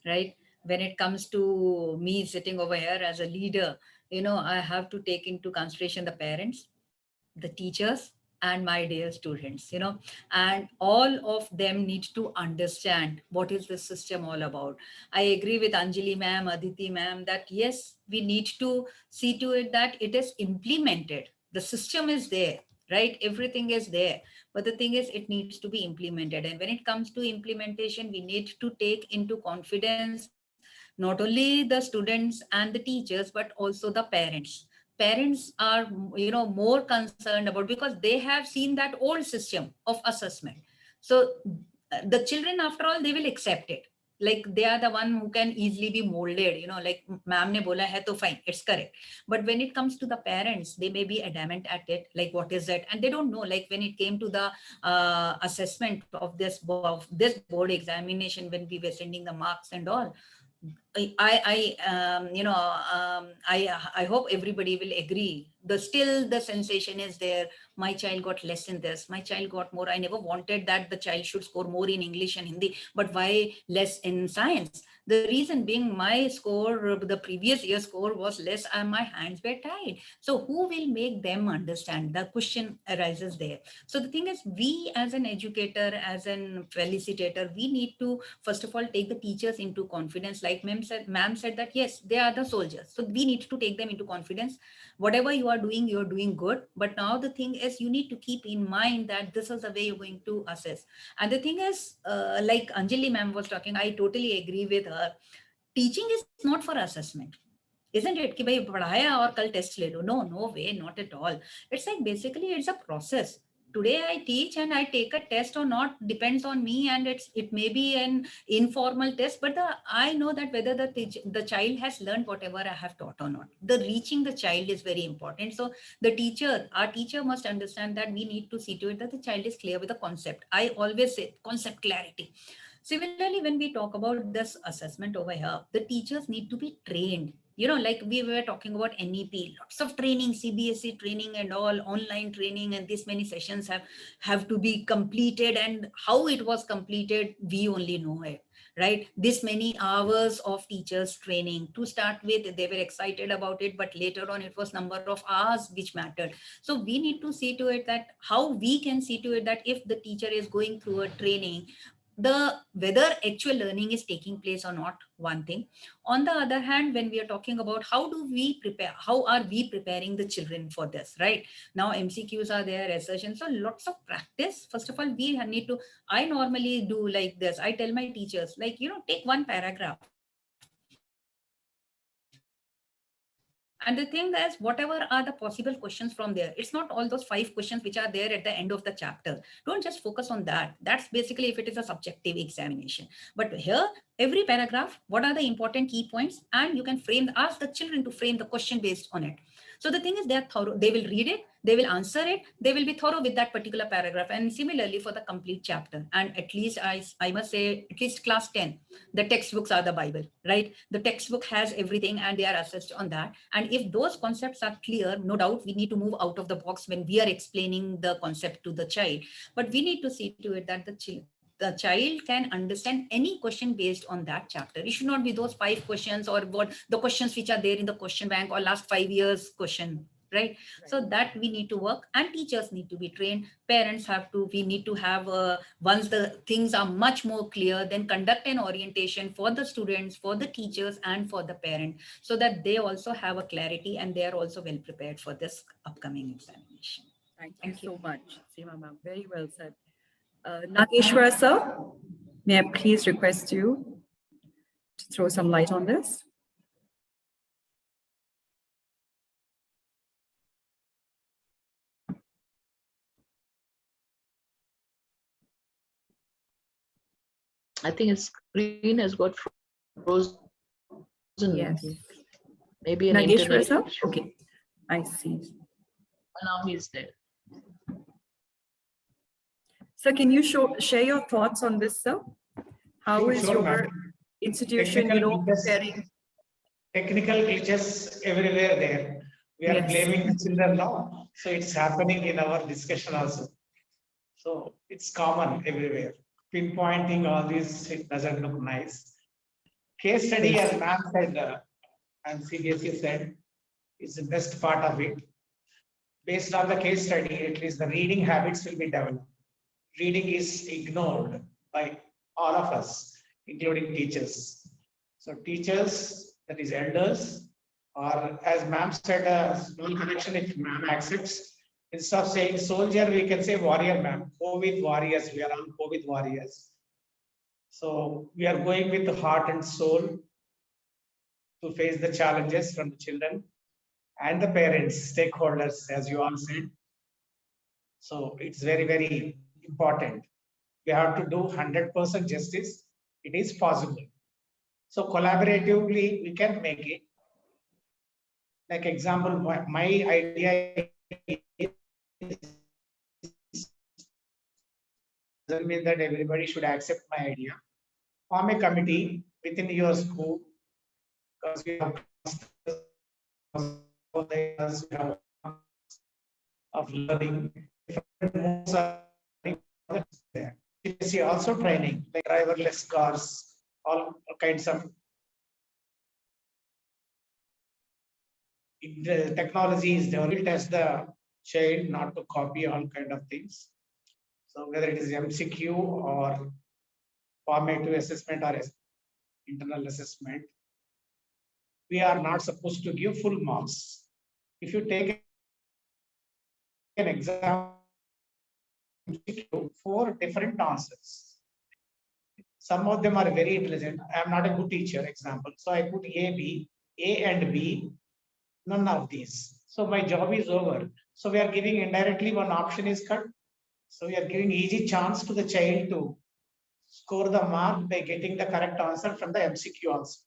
right? When it comes to me sitting over here as a leader, I have to take into consideration the parents, the teachers, and my dear students, and all of them need to understand what is the system all about. I agree with Anjali ma'am, Aditi ma'am, that yes, we need to see to it that it is implemented. The system is there, right? Everything is there. But the thing is, it needs to be implemented. And when it comes to implementation, we need to take into confidence not only the students and the teachers, but also the parents. Parents are, more concerned about, because they have seen that old system of assessment. So the children, after all, they will accept it. Like they are the one who can easily be molded, like ma'am ne bola hai to fine, it's correct. But when it comes to the parents, they may be adamant at it, like what is it? And they don't know, like when it came to the assessment of this board examination, when we were sending the marks and all, I hope everybody will agree. Still the sensation is there. My child got less in this. My child got more. I never wanted that the child should score more in English and Hindi, but why less in science? The reason being my score, the previous year score was less and my hands were tied. So who will make them understand? The question arises there. So the thing is, we as an educator, as an felicitator, we need to, first of all, take the teachers into confidence. Like ma'am said that, yes, they are the soldiers. So we need to take them into confidence. Whatever you are doing good. But now the thing is, you need to keep in mind that this is the way you're going to assess. And the thing is, like Anjali ma'am was talking, I totally agree with her. Teaching is not for assessment. Isn't it? Ki bhai padhaya aur kal test le lo. No way, not at all. It's like basically it's a process. Today I teach and I take a test or not depends on me, and it may be an informal test, but I know that whether the child has learned whatever I have taught or not. The reaching the child is very important. So our teacher must understand that we need to see to it that the child is clear with the concept. I always say concept clarity. Similarly, when we talk about this assessment over here, the teachers need to be trained. Like we were talking about NEP, lots of training, CBSE training and all, online training, and this many sessions have to be completed, and how it was completed, we only know it, right? This many hours of teachers training. To start with, they were excited about it, but later on it was number of hours which mattered. So we need to see to it that how we can see to it that if the teacher is going through a training, whether actual learning is taking place or not, one thing. On the other hand, when we are talking about how are we preparing the children for this, right? Now MCQs are there, assertion, so lots of practice. First of all, we need to, I normally do like this. I tell my teachers, like, take one paragraph, And the thing is, whatever are the possible questions from there, it's not all those 5 questions which are there at the end of the chapter. Don't just focus on that. That's basically if it is a subjective examination. But here, every paragraph, what are the important key points? And you can ask the children to frame the question based on it. So the thing is, they are thorough. They will read it, they will answer it, they will be thorough with that particular paragraph. And similarly for the complete chapter. And at least I must say, at least class 10, the textbooks are the Bible, right? The textbook has everything and they are assessed on that. And if those concepts are clear, no doubt we need to move out of the box when we are explaining the concept to the child. But we need to see to it that the child can understand any question based on that chapter. It should not be those 5 questions or what the questions which are there in the question bank or last 5 years question, right? So that we need to work, and teachers need to be trained. Parents we need to have, once the things are much more clear, then conduct an orientation for the students, for the teachers, and for the parent, so that they also have a clarity and they are also well prepared for this upcoming examination. Thank you so much, Seema ma'am. Very well said. Nageswara sir, may I please request you to throw some light on this? I think his screen has got frozen. Yes. Maybe an Nageswara internet sir? issue. Okay, I see. Now he's there. Sir, can you share your thoughts on this, sir? How is Sure, your ma'am. institution, preparing? Technical glitches everywhere there. We are blaming the children now. So it's happening in our discussion also. So it's common everywhere. Pinpointing all these, it doesn't look nice. Case study, as ma'am said, and CBSE said, is the best part of it. Based on the case study, at least the reading habits will be developed. Reading is ignored by all of us, including teachers. So teachers, that is elders, or as ma'am said, a small correction if ma'am accepts, instead of saying soldier, we can say warrior, ma'am. Go with warriors, we are all go with warriors. So we are going with the heart and soul to face the challenges from the children and the parents, stakeholders, as you all said. So it's very, very important. We have to do 100% justice. It is possible. So collaboratively, we can make it. Like example, my idea doesn't mean that everybody should accept my idea. Form a committee within your school, because we have of learning. CCSC also training, like driverless cars, all kinds of technology is developed as the child, not to copy all kind of things. So whether it is MCQ or formative assessment or internal assessment, we are not supposed to give full marks. If you take an exam, 4 different answers. Some of them are very intelligent. I am not a good teacher, example. So I put A and B, none of these. So my job is over. So we are giving indirectly one option is cut. So we are giving easy chance to the child to score the mark by getting the correct answer from the MCQ also.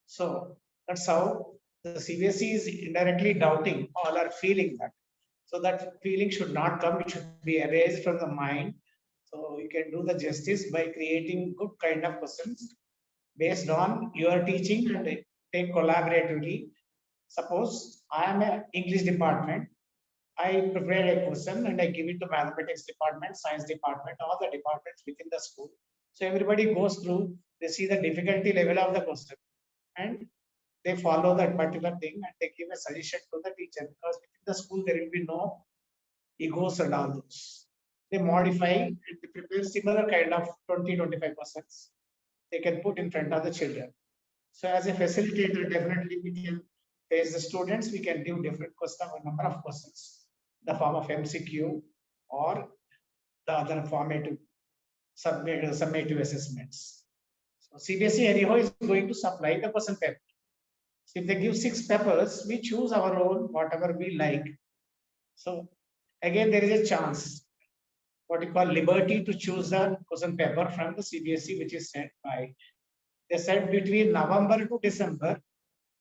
So that's how the CBSE is indirectly doubting, all are feeling that. So that feeling should not come, it should be erased from the mind. So you can do the justice by creating good kind of questions based on your teaching and take collaboratively. Suppose I am an English department, I prepare a question and I give it to mathematics department, science department, all the departments within the school. So everybody goes through, they see the difficulty level of the question and they follow that particular thing and they give a suggestion to the teacher, because within the school there will be no egos and all those. They modify and they prepare similar kind of 20-25%. They can put in front of the children. So as a facilitator, definitely we can face the students, we can give different questions, a number of questions, the form of MCQ or the other formative summative assessments. So CBSE anyhow is going to supply the question paper. So if they give 6 papers, we choose our own, whatever we like. So again, there is a chance, what you call liberty to choose the question paper from the CBSE, which is set by, they said between November to December,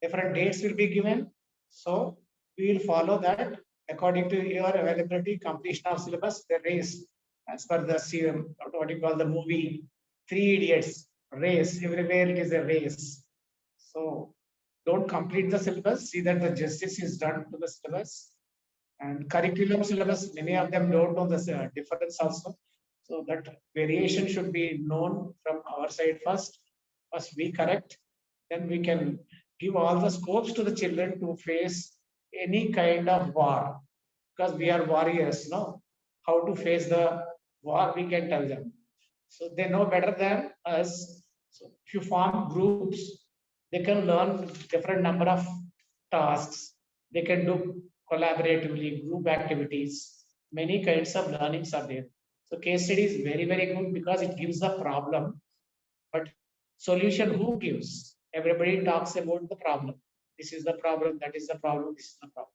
different dates will be given. So we will follow that according to your availability, completion of syllabus, the race, as per the CM, what you call the movie, Three Idiots, race, everywhere it is a race. So don't complete the syllabus, see that the justice is done to the syllabus. And curriculum syllabus, many of them don't know the difference also. So that variation should be known from our side first. First we correct, then we can give all the scopes to the children to face any kind of war. Because we are warriors, no? How to face the war, we can tell them. So they know better than us. So if you form groups, they can learn different number of tasks. They can do collaboratively, group activities. Many kinds of learnings are there. So case study is very, very good because it gives the problem. But solution who gives? Everybody talks about the problem. This is the problem, that is the problem, this is the problem.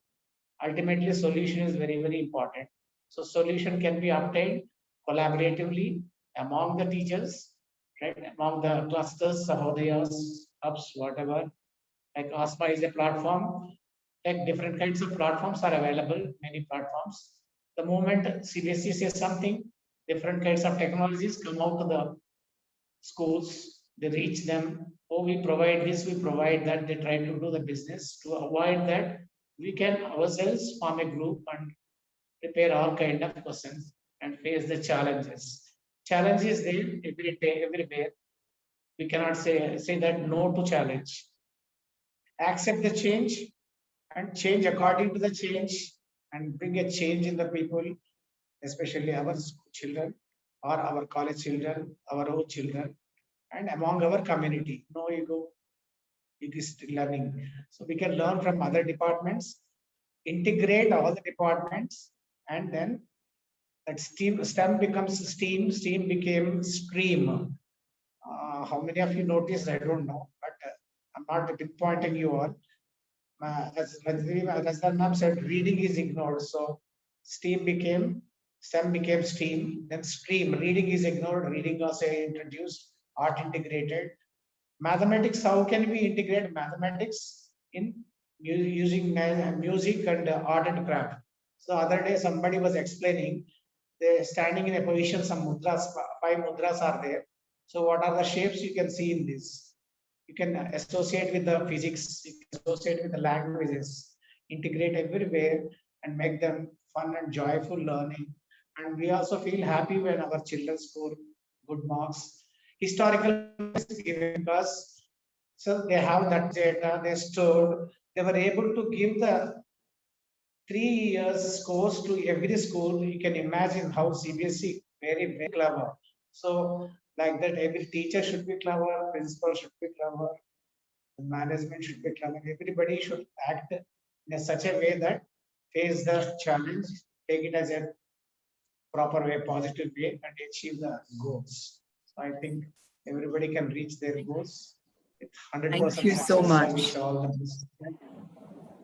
Ultimately, solution is very, very important. So solution can be obtained collaboratively among the teachers, right? Among the clusters, sahodayas, hubs, whatever. Like ASMA is a platform. Like different kinds of platforms are available, many platforms. The moment CBSE says something, different kinds of technologies come out to the schools, they reach them. Oh, we provide this, we provide that. They try to do the business. To avoid that, we can ourselves form a group and prepare all kind of questions and face the challenges. Challenges there every day, everywhere. We cannot say that no to challenge. Accept the change and change according to the change and bring a change in the people, especially our children or our college children, our own children, and among our community. No ego, it is learning. So we can learn from other departments, integrate all the departments, and then that STEM becomes steam, steam became stream. How many of you noticed? I don't know, but I'm not pinpointing you all. As Razdan ma'am said, reading is ignored. So STEM became steam, then stream. Reading is ignored, reading was introduced, art integrated. Mathematics, how can we integrate mathematics in using music and art and craft? So other day somebody was explaining, they're standing in a position, some mudras, 5 mudras are there. So what are the shapes you can see in this? You can associate with the physics, you can associate with the languages, integrate everywhere and make them fun and joyful learning. And we also feel happy when our children score good marks. Historical because so they have that data, they stored, they were able to give the 3 years course to every school. You can imagine how CBSE very, very clever. So like that, every teacher should be clever, principal should be clever, the management should be clever. Everybody should act in such a way that face the challenge, take it as a proper way, positive way, and achieve the goals. So I think everybody can reach their goals with 100%. Thank you so much.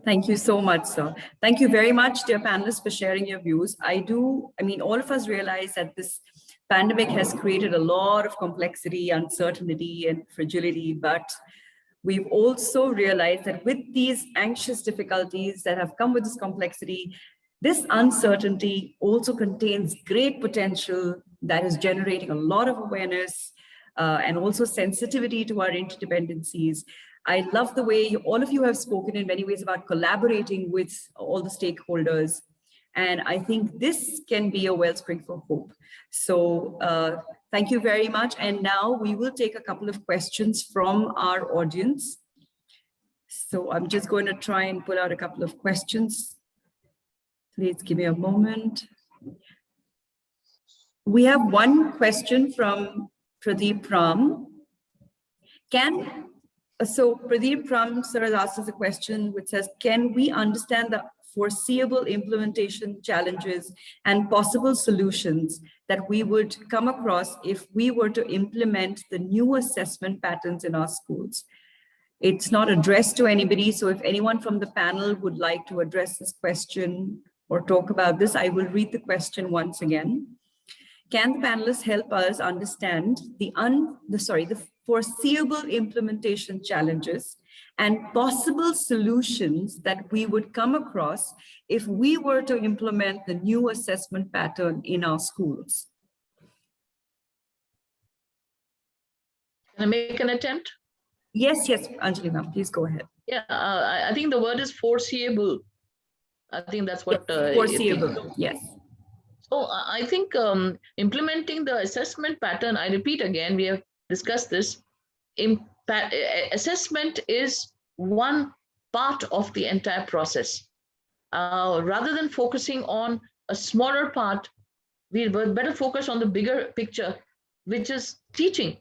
Thank you so much, sir. Thank you very much, dear panelists, for sharing your views. I mean, all of us realize that this pandemic has created a lot of complexity, uncertainty, and fragility, but we've also realized that with these anxious difficulties that have come with this complexity, this uncertainty also contains great potential that is generating a lot of awareness and also sensitivity to our interdependencies. I love the way all of you have spoken in many ways about collaborating with all the stakeholders. And I think this can be a wellspring for hope. So thank you very much. And now we will take a couple of questions from our audience. So I'm just going to try and pull out a couple of questions. Please give me a moment. We have one question from Pradeep Ram. So Pradeep Ram sir has asked us a question which says, can we understand the foreseeable implementation challenges and possible solutions that we would come across if we were to implement the new assessment patterns in our schools? It's not addressed to anybody. So if anyone from the panel would like to address this question or talk about this, I will read the question once again. Can the panelists help us understand the foreseeable implementation challenges and possible solutions that we would come across if we were to implement the new assessment pattern in our schools? Can I make an attempt? Yes, Anjali ma'am, please go ahead. Yeah, I think the word is foreseeable. I think that's what foreseeable. Yes. So I think implementing the assessment pattern, I repeat again, we have discussed this. Assessment is one part of the entire process. Rather than focusing on a smaller part, we better focus on the bigger picture, which is teaching,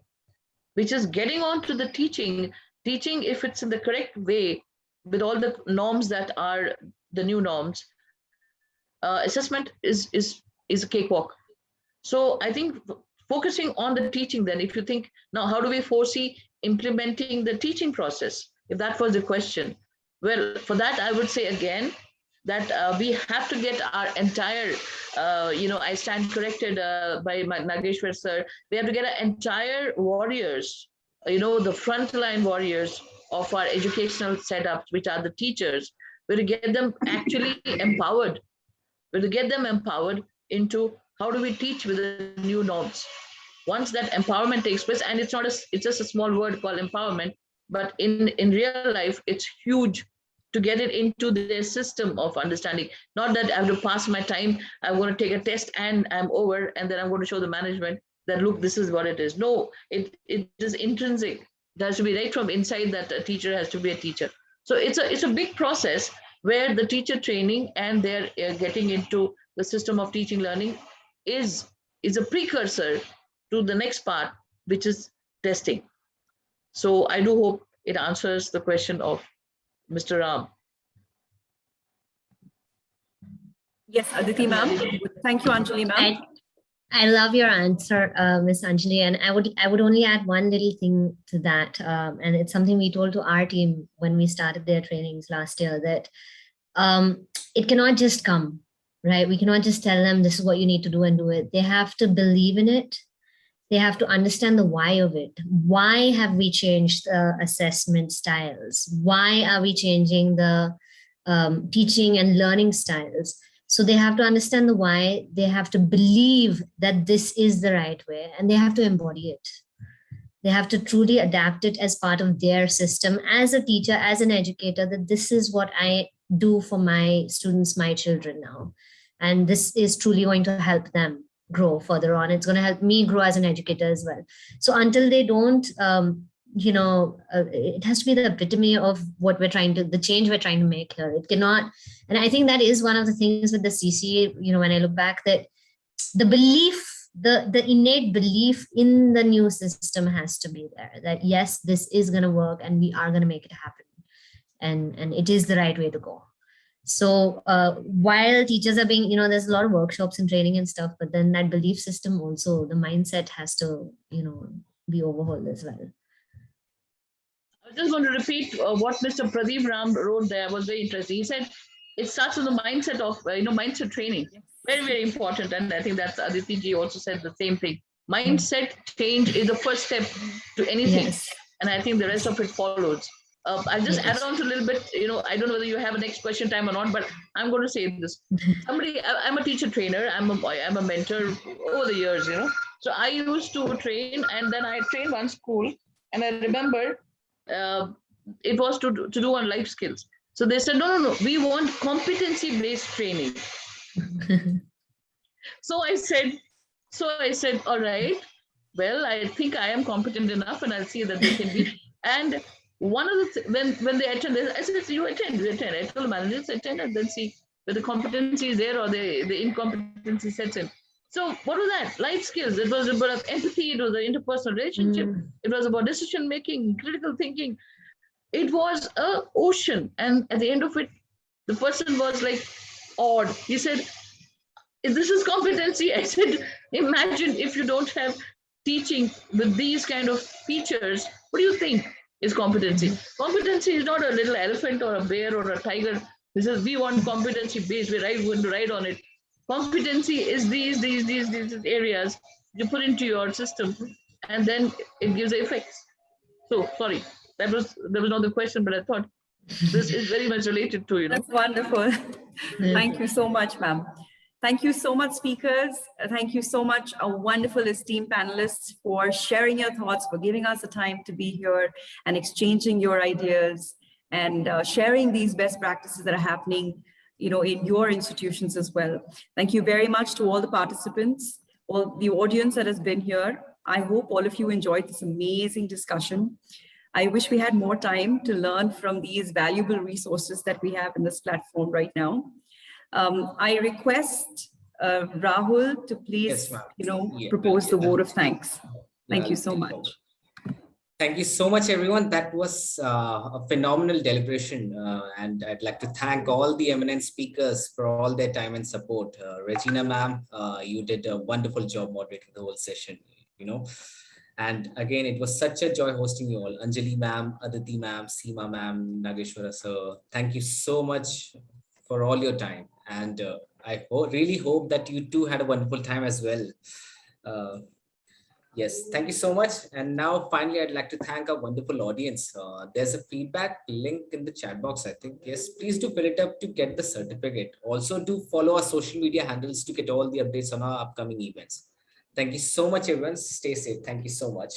which is getting on to the teaching, if it's in the correct way, with all the norms that are the new norms. Assessment is a cakewalk. So I think focusing on the teaching, then, if you think, now how do we foresee implementing the teaching process? If that was the question. Well, for that, I would say again, that we have to get our entire, I stand corrected by my Nageswara sir, we have to get our entire warriors, the frontline warriors of our educational setups, which are the teachers, we're to get them actually empowered. We're to get them empowered into how do we teach with the new norms. Once that empowerment takes place, and it's just a small word called empowerment, but in real life, it's huge to get it into their system of understanding. Not that I have to pass my time, I'm going to take a test and I'm over, and then I'm going to show the management that, look, this is what it is. No, it is intrinsic. It has to be right from inside that a teacher has to be a teacher. So it's a big process where the teacher training and their getting into the system of teaching learning is a precursor to the next part, which is testing. So I do hope it answers the question of Mr. Ram. Yes, Aditi ma'am. Thank you, Anjali ma'am. I love your answer, Ms. Anjali, and I would only add one little thing to that, and it's something we told to our team when we started their trainings last year, that it cannot just come, right? We cannot just tell them this is what you need to do and do it. They have to believe in it. They have to understand the why of it. Why have we changed the assessment styles? Why are we changing the teaching and learning styles? So they have to understand the why. They have to believe that this is the right way, and they have to embody it. They have to truly adapt it as part of their system as a teacher, as an educator, that this is what I do for my students, my children now. And this is truly going to help them grow further on. It's going to help me grow as an educator as well. So until they don't, it has to be the epitome of what the change we're trying to make here. It cannot, and I think that is one of the things with the CCA, when I look back, that the belief, the innate belief in the new system has to be there, that yes, this is going to work and we are going to make it happen. And it is the right way to go. So while teachers are being, there's a lot of workshops and training and stuff, but then that belief system also, the mindset has to, be overhauled as well. I was just going to repeat what Mr. Pradeep Ram wrote there was very interesting. He said, it starts with the mindset of, mindset training. Very, very important. And I think that's Aditi ji also said the same thing. Mindset change is the first step to anything. Yes. And I think the rest of it follows. I'll just add on to a little bit, I don't know whether you have a next question time or not, but I'm going to say this. I'm a teacher trainer. I'm a mentor over the years, So I used to train, and then I trained one school, and I remember it was to do on life skills. So they said, no, we want competency-based training. So I said, all right, well, I think I am competent enough, and I'll see that they can be. And one of the when they attend, I said, you attend. I told the managers attend and then see whether the competency is there or the incompetency sets in. So what was that? Life skills. It was about empathy. It was an interpersonal relationship. It was about decision making, critical thinking. It was an ocean. And at the end of it, the person was like awed. He said, this is competency. I said, imagine if you don't have teaching with these kind of features. What do you think? is competency. Competency is not a little elephant or a bear or a tiger. This is, we want competency based. We're going to ride on it. Competency is these areas you put into your system, and then it gives the effects. So sorry, that was not the question, but I thought this is very much related to, That's wonderful. Thank you so much, ma'am. Thank you so much, speakers. Thank you so much, our wonderful esteemed panelists, for sharing your thoughts, for giving us the time to be here and exchanging your ideas and sharing these best practices that are happening, in your institutions as well. Thank you very much to all the participants, all the audience that has been here. I hope all of you enjoyed this amazing discussion. I wish we had more time to learn from these valuable resources that we have in this platform right now. I request Rahul to please, propose the vote of thanks. Thank you so much. Thank you so much, everyone. That was a phenomenal deliberation. And I'd like to thank all the eminent speakers for all their time and support. Regina, ma'am, you did a wonderful job moderating the whole session, And again, it was such a joy hosting you all. Anjali, ma'am, Aditi, ma'am, Seema, ma'am, Nageswara, sir. Thank you so much for all your time. And I really hope that you too had a wonderful time as well. Yes, thank you so much. And now finally, I'd like to thank our wonderful audience. There's a feedback link in the chat box, I think. Yes, please do fill it up to get the certificate. Also do follow our social media handles to get all the updates on our upcoming events. Thank you so much, everyone. Stay safe. Thank you so much.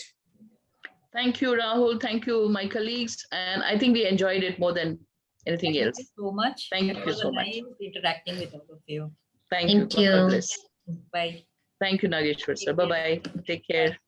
Thank you, Rahul. Thank you, my colleagues. And I think we enjoyed it more than anything else. Thank you so much. Thank you so much. Nice interacting with all of you. Thank you. you. Bye. Thank you, Nageshwar sir. Bye-bye. Take care.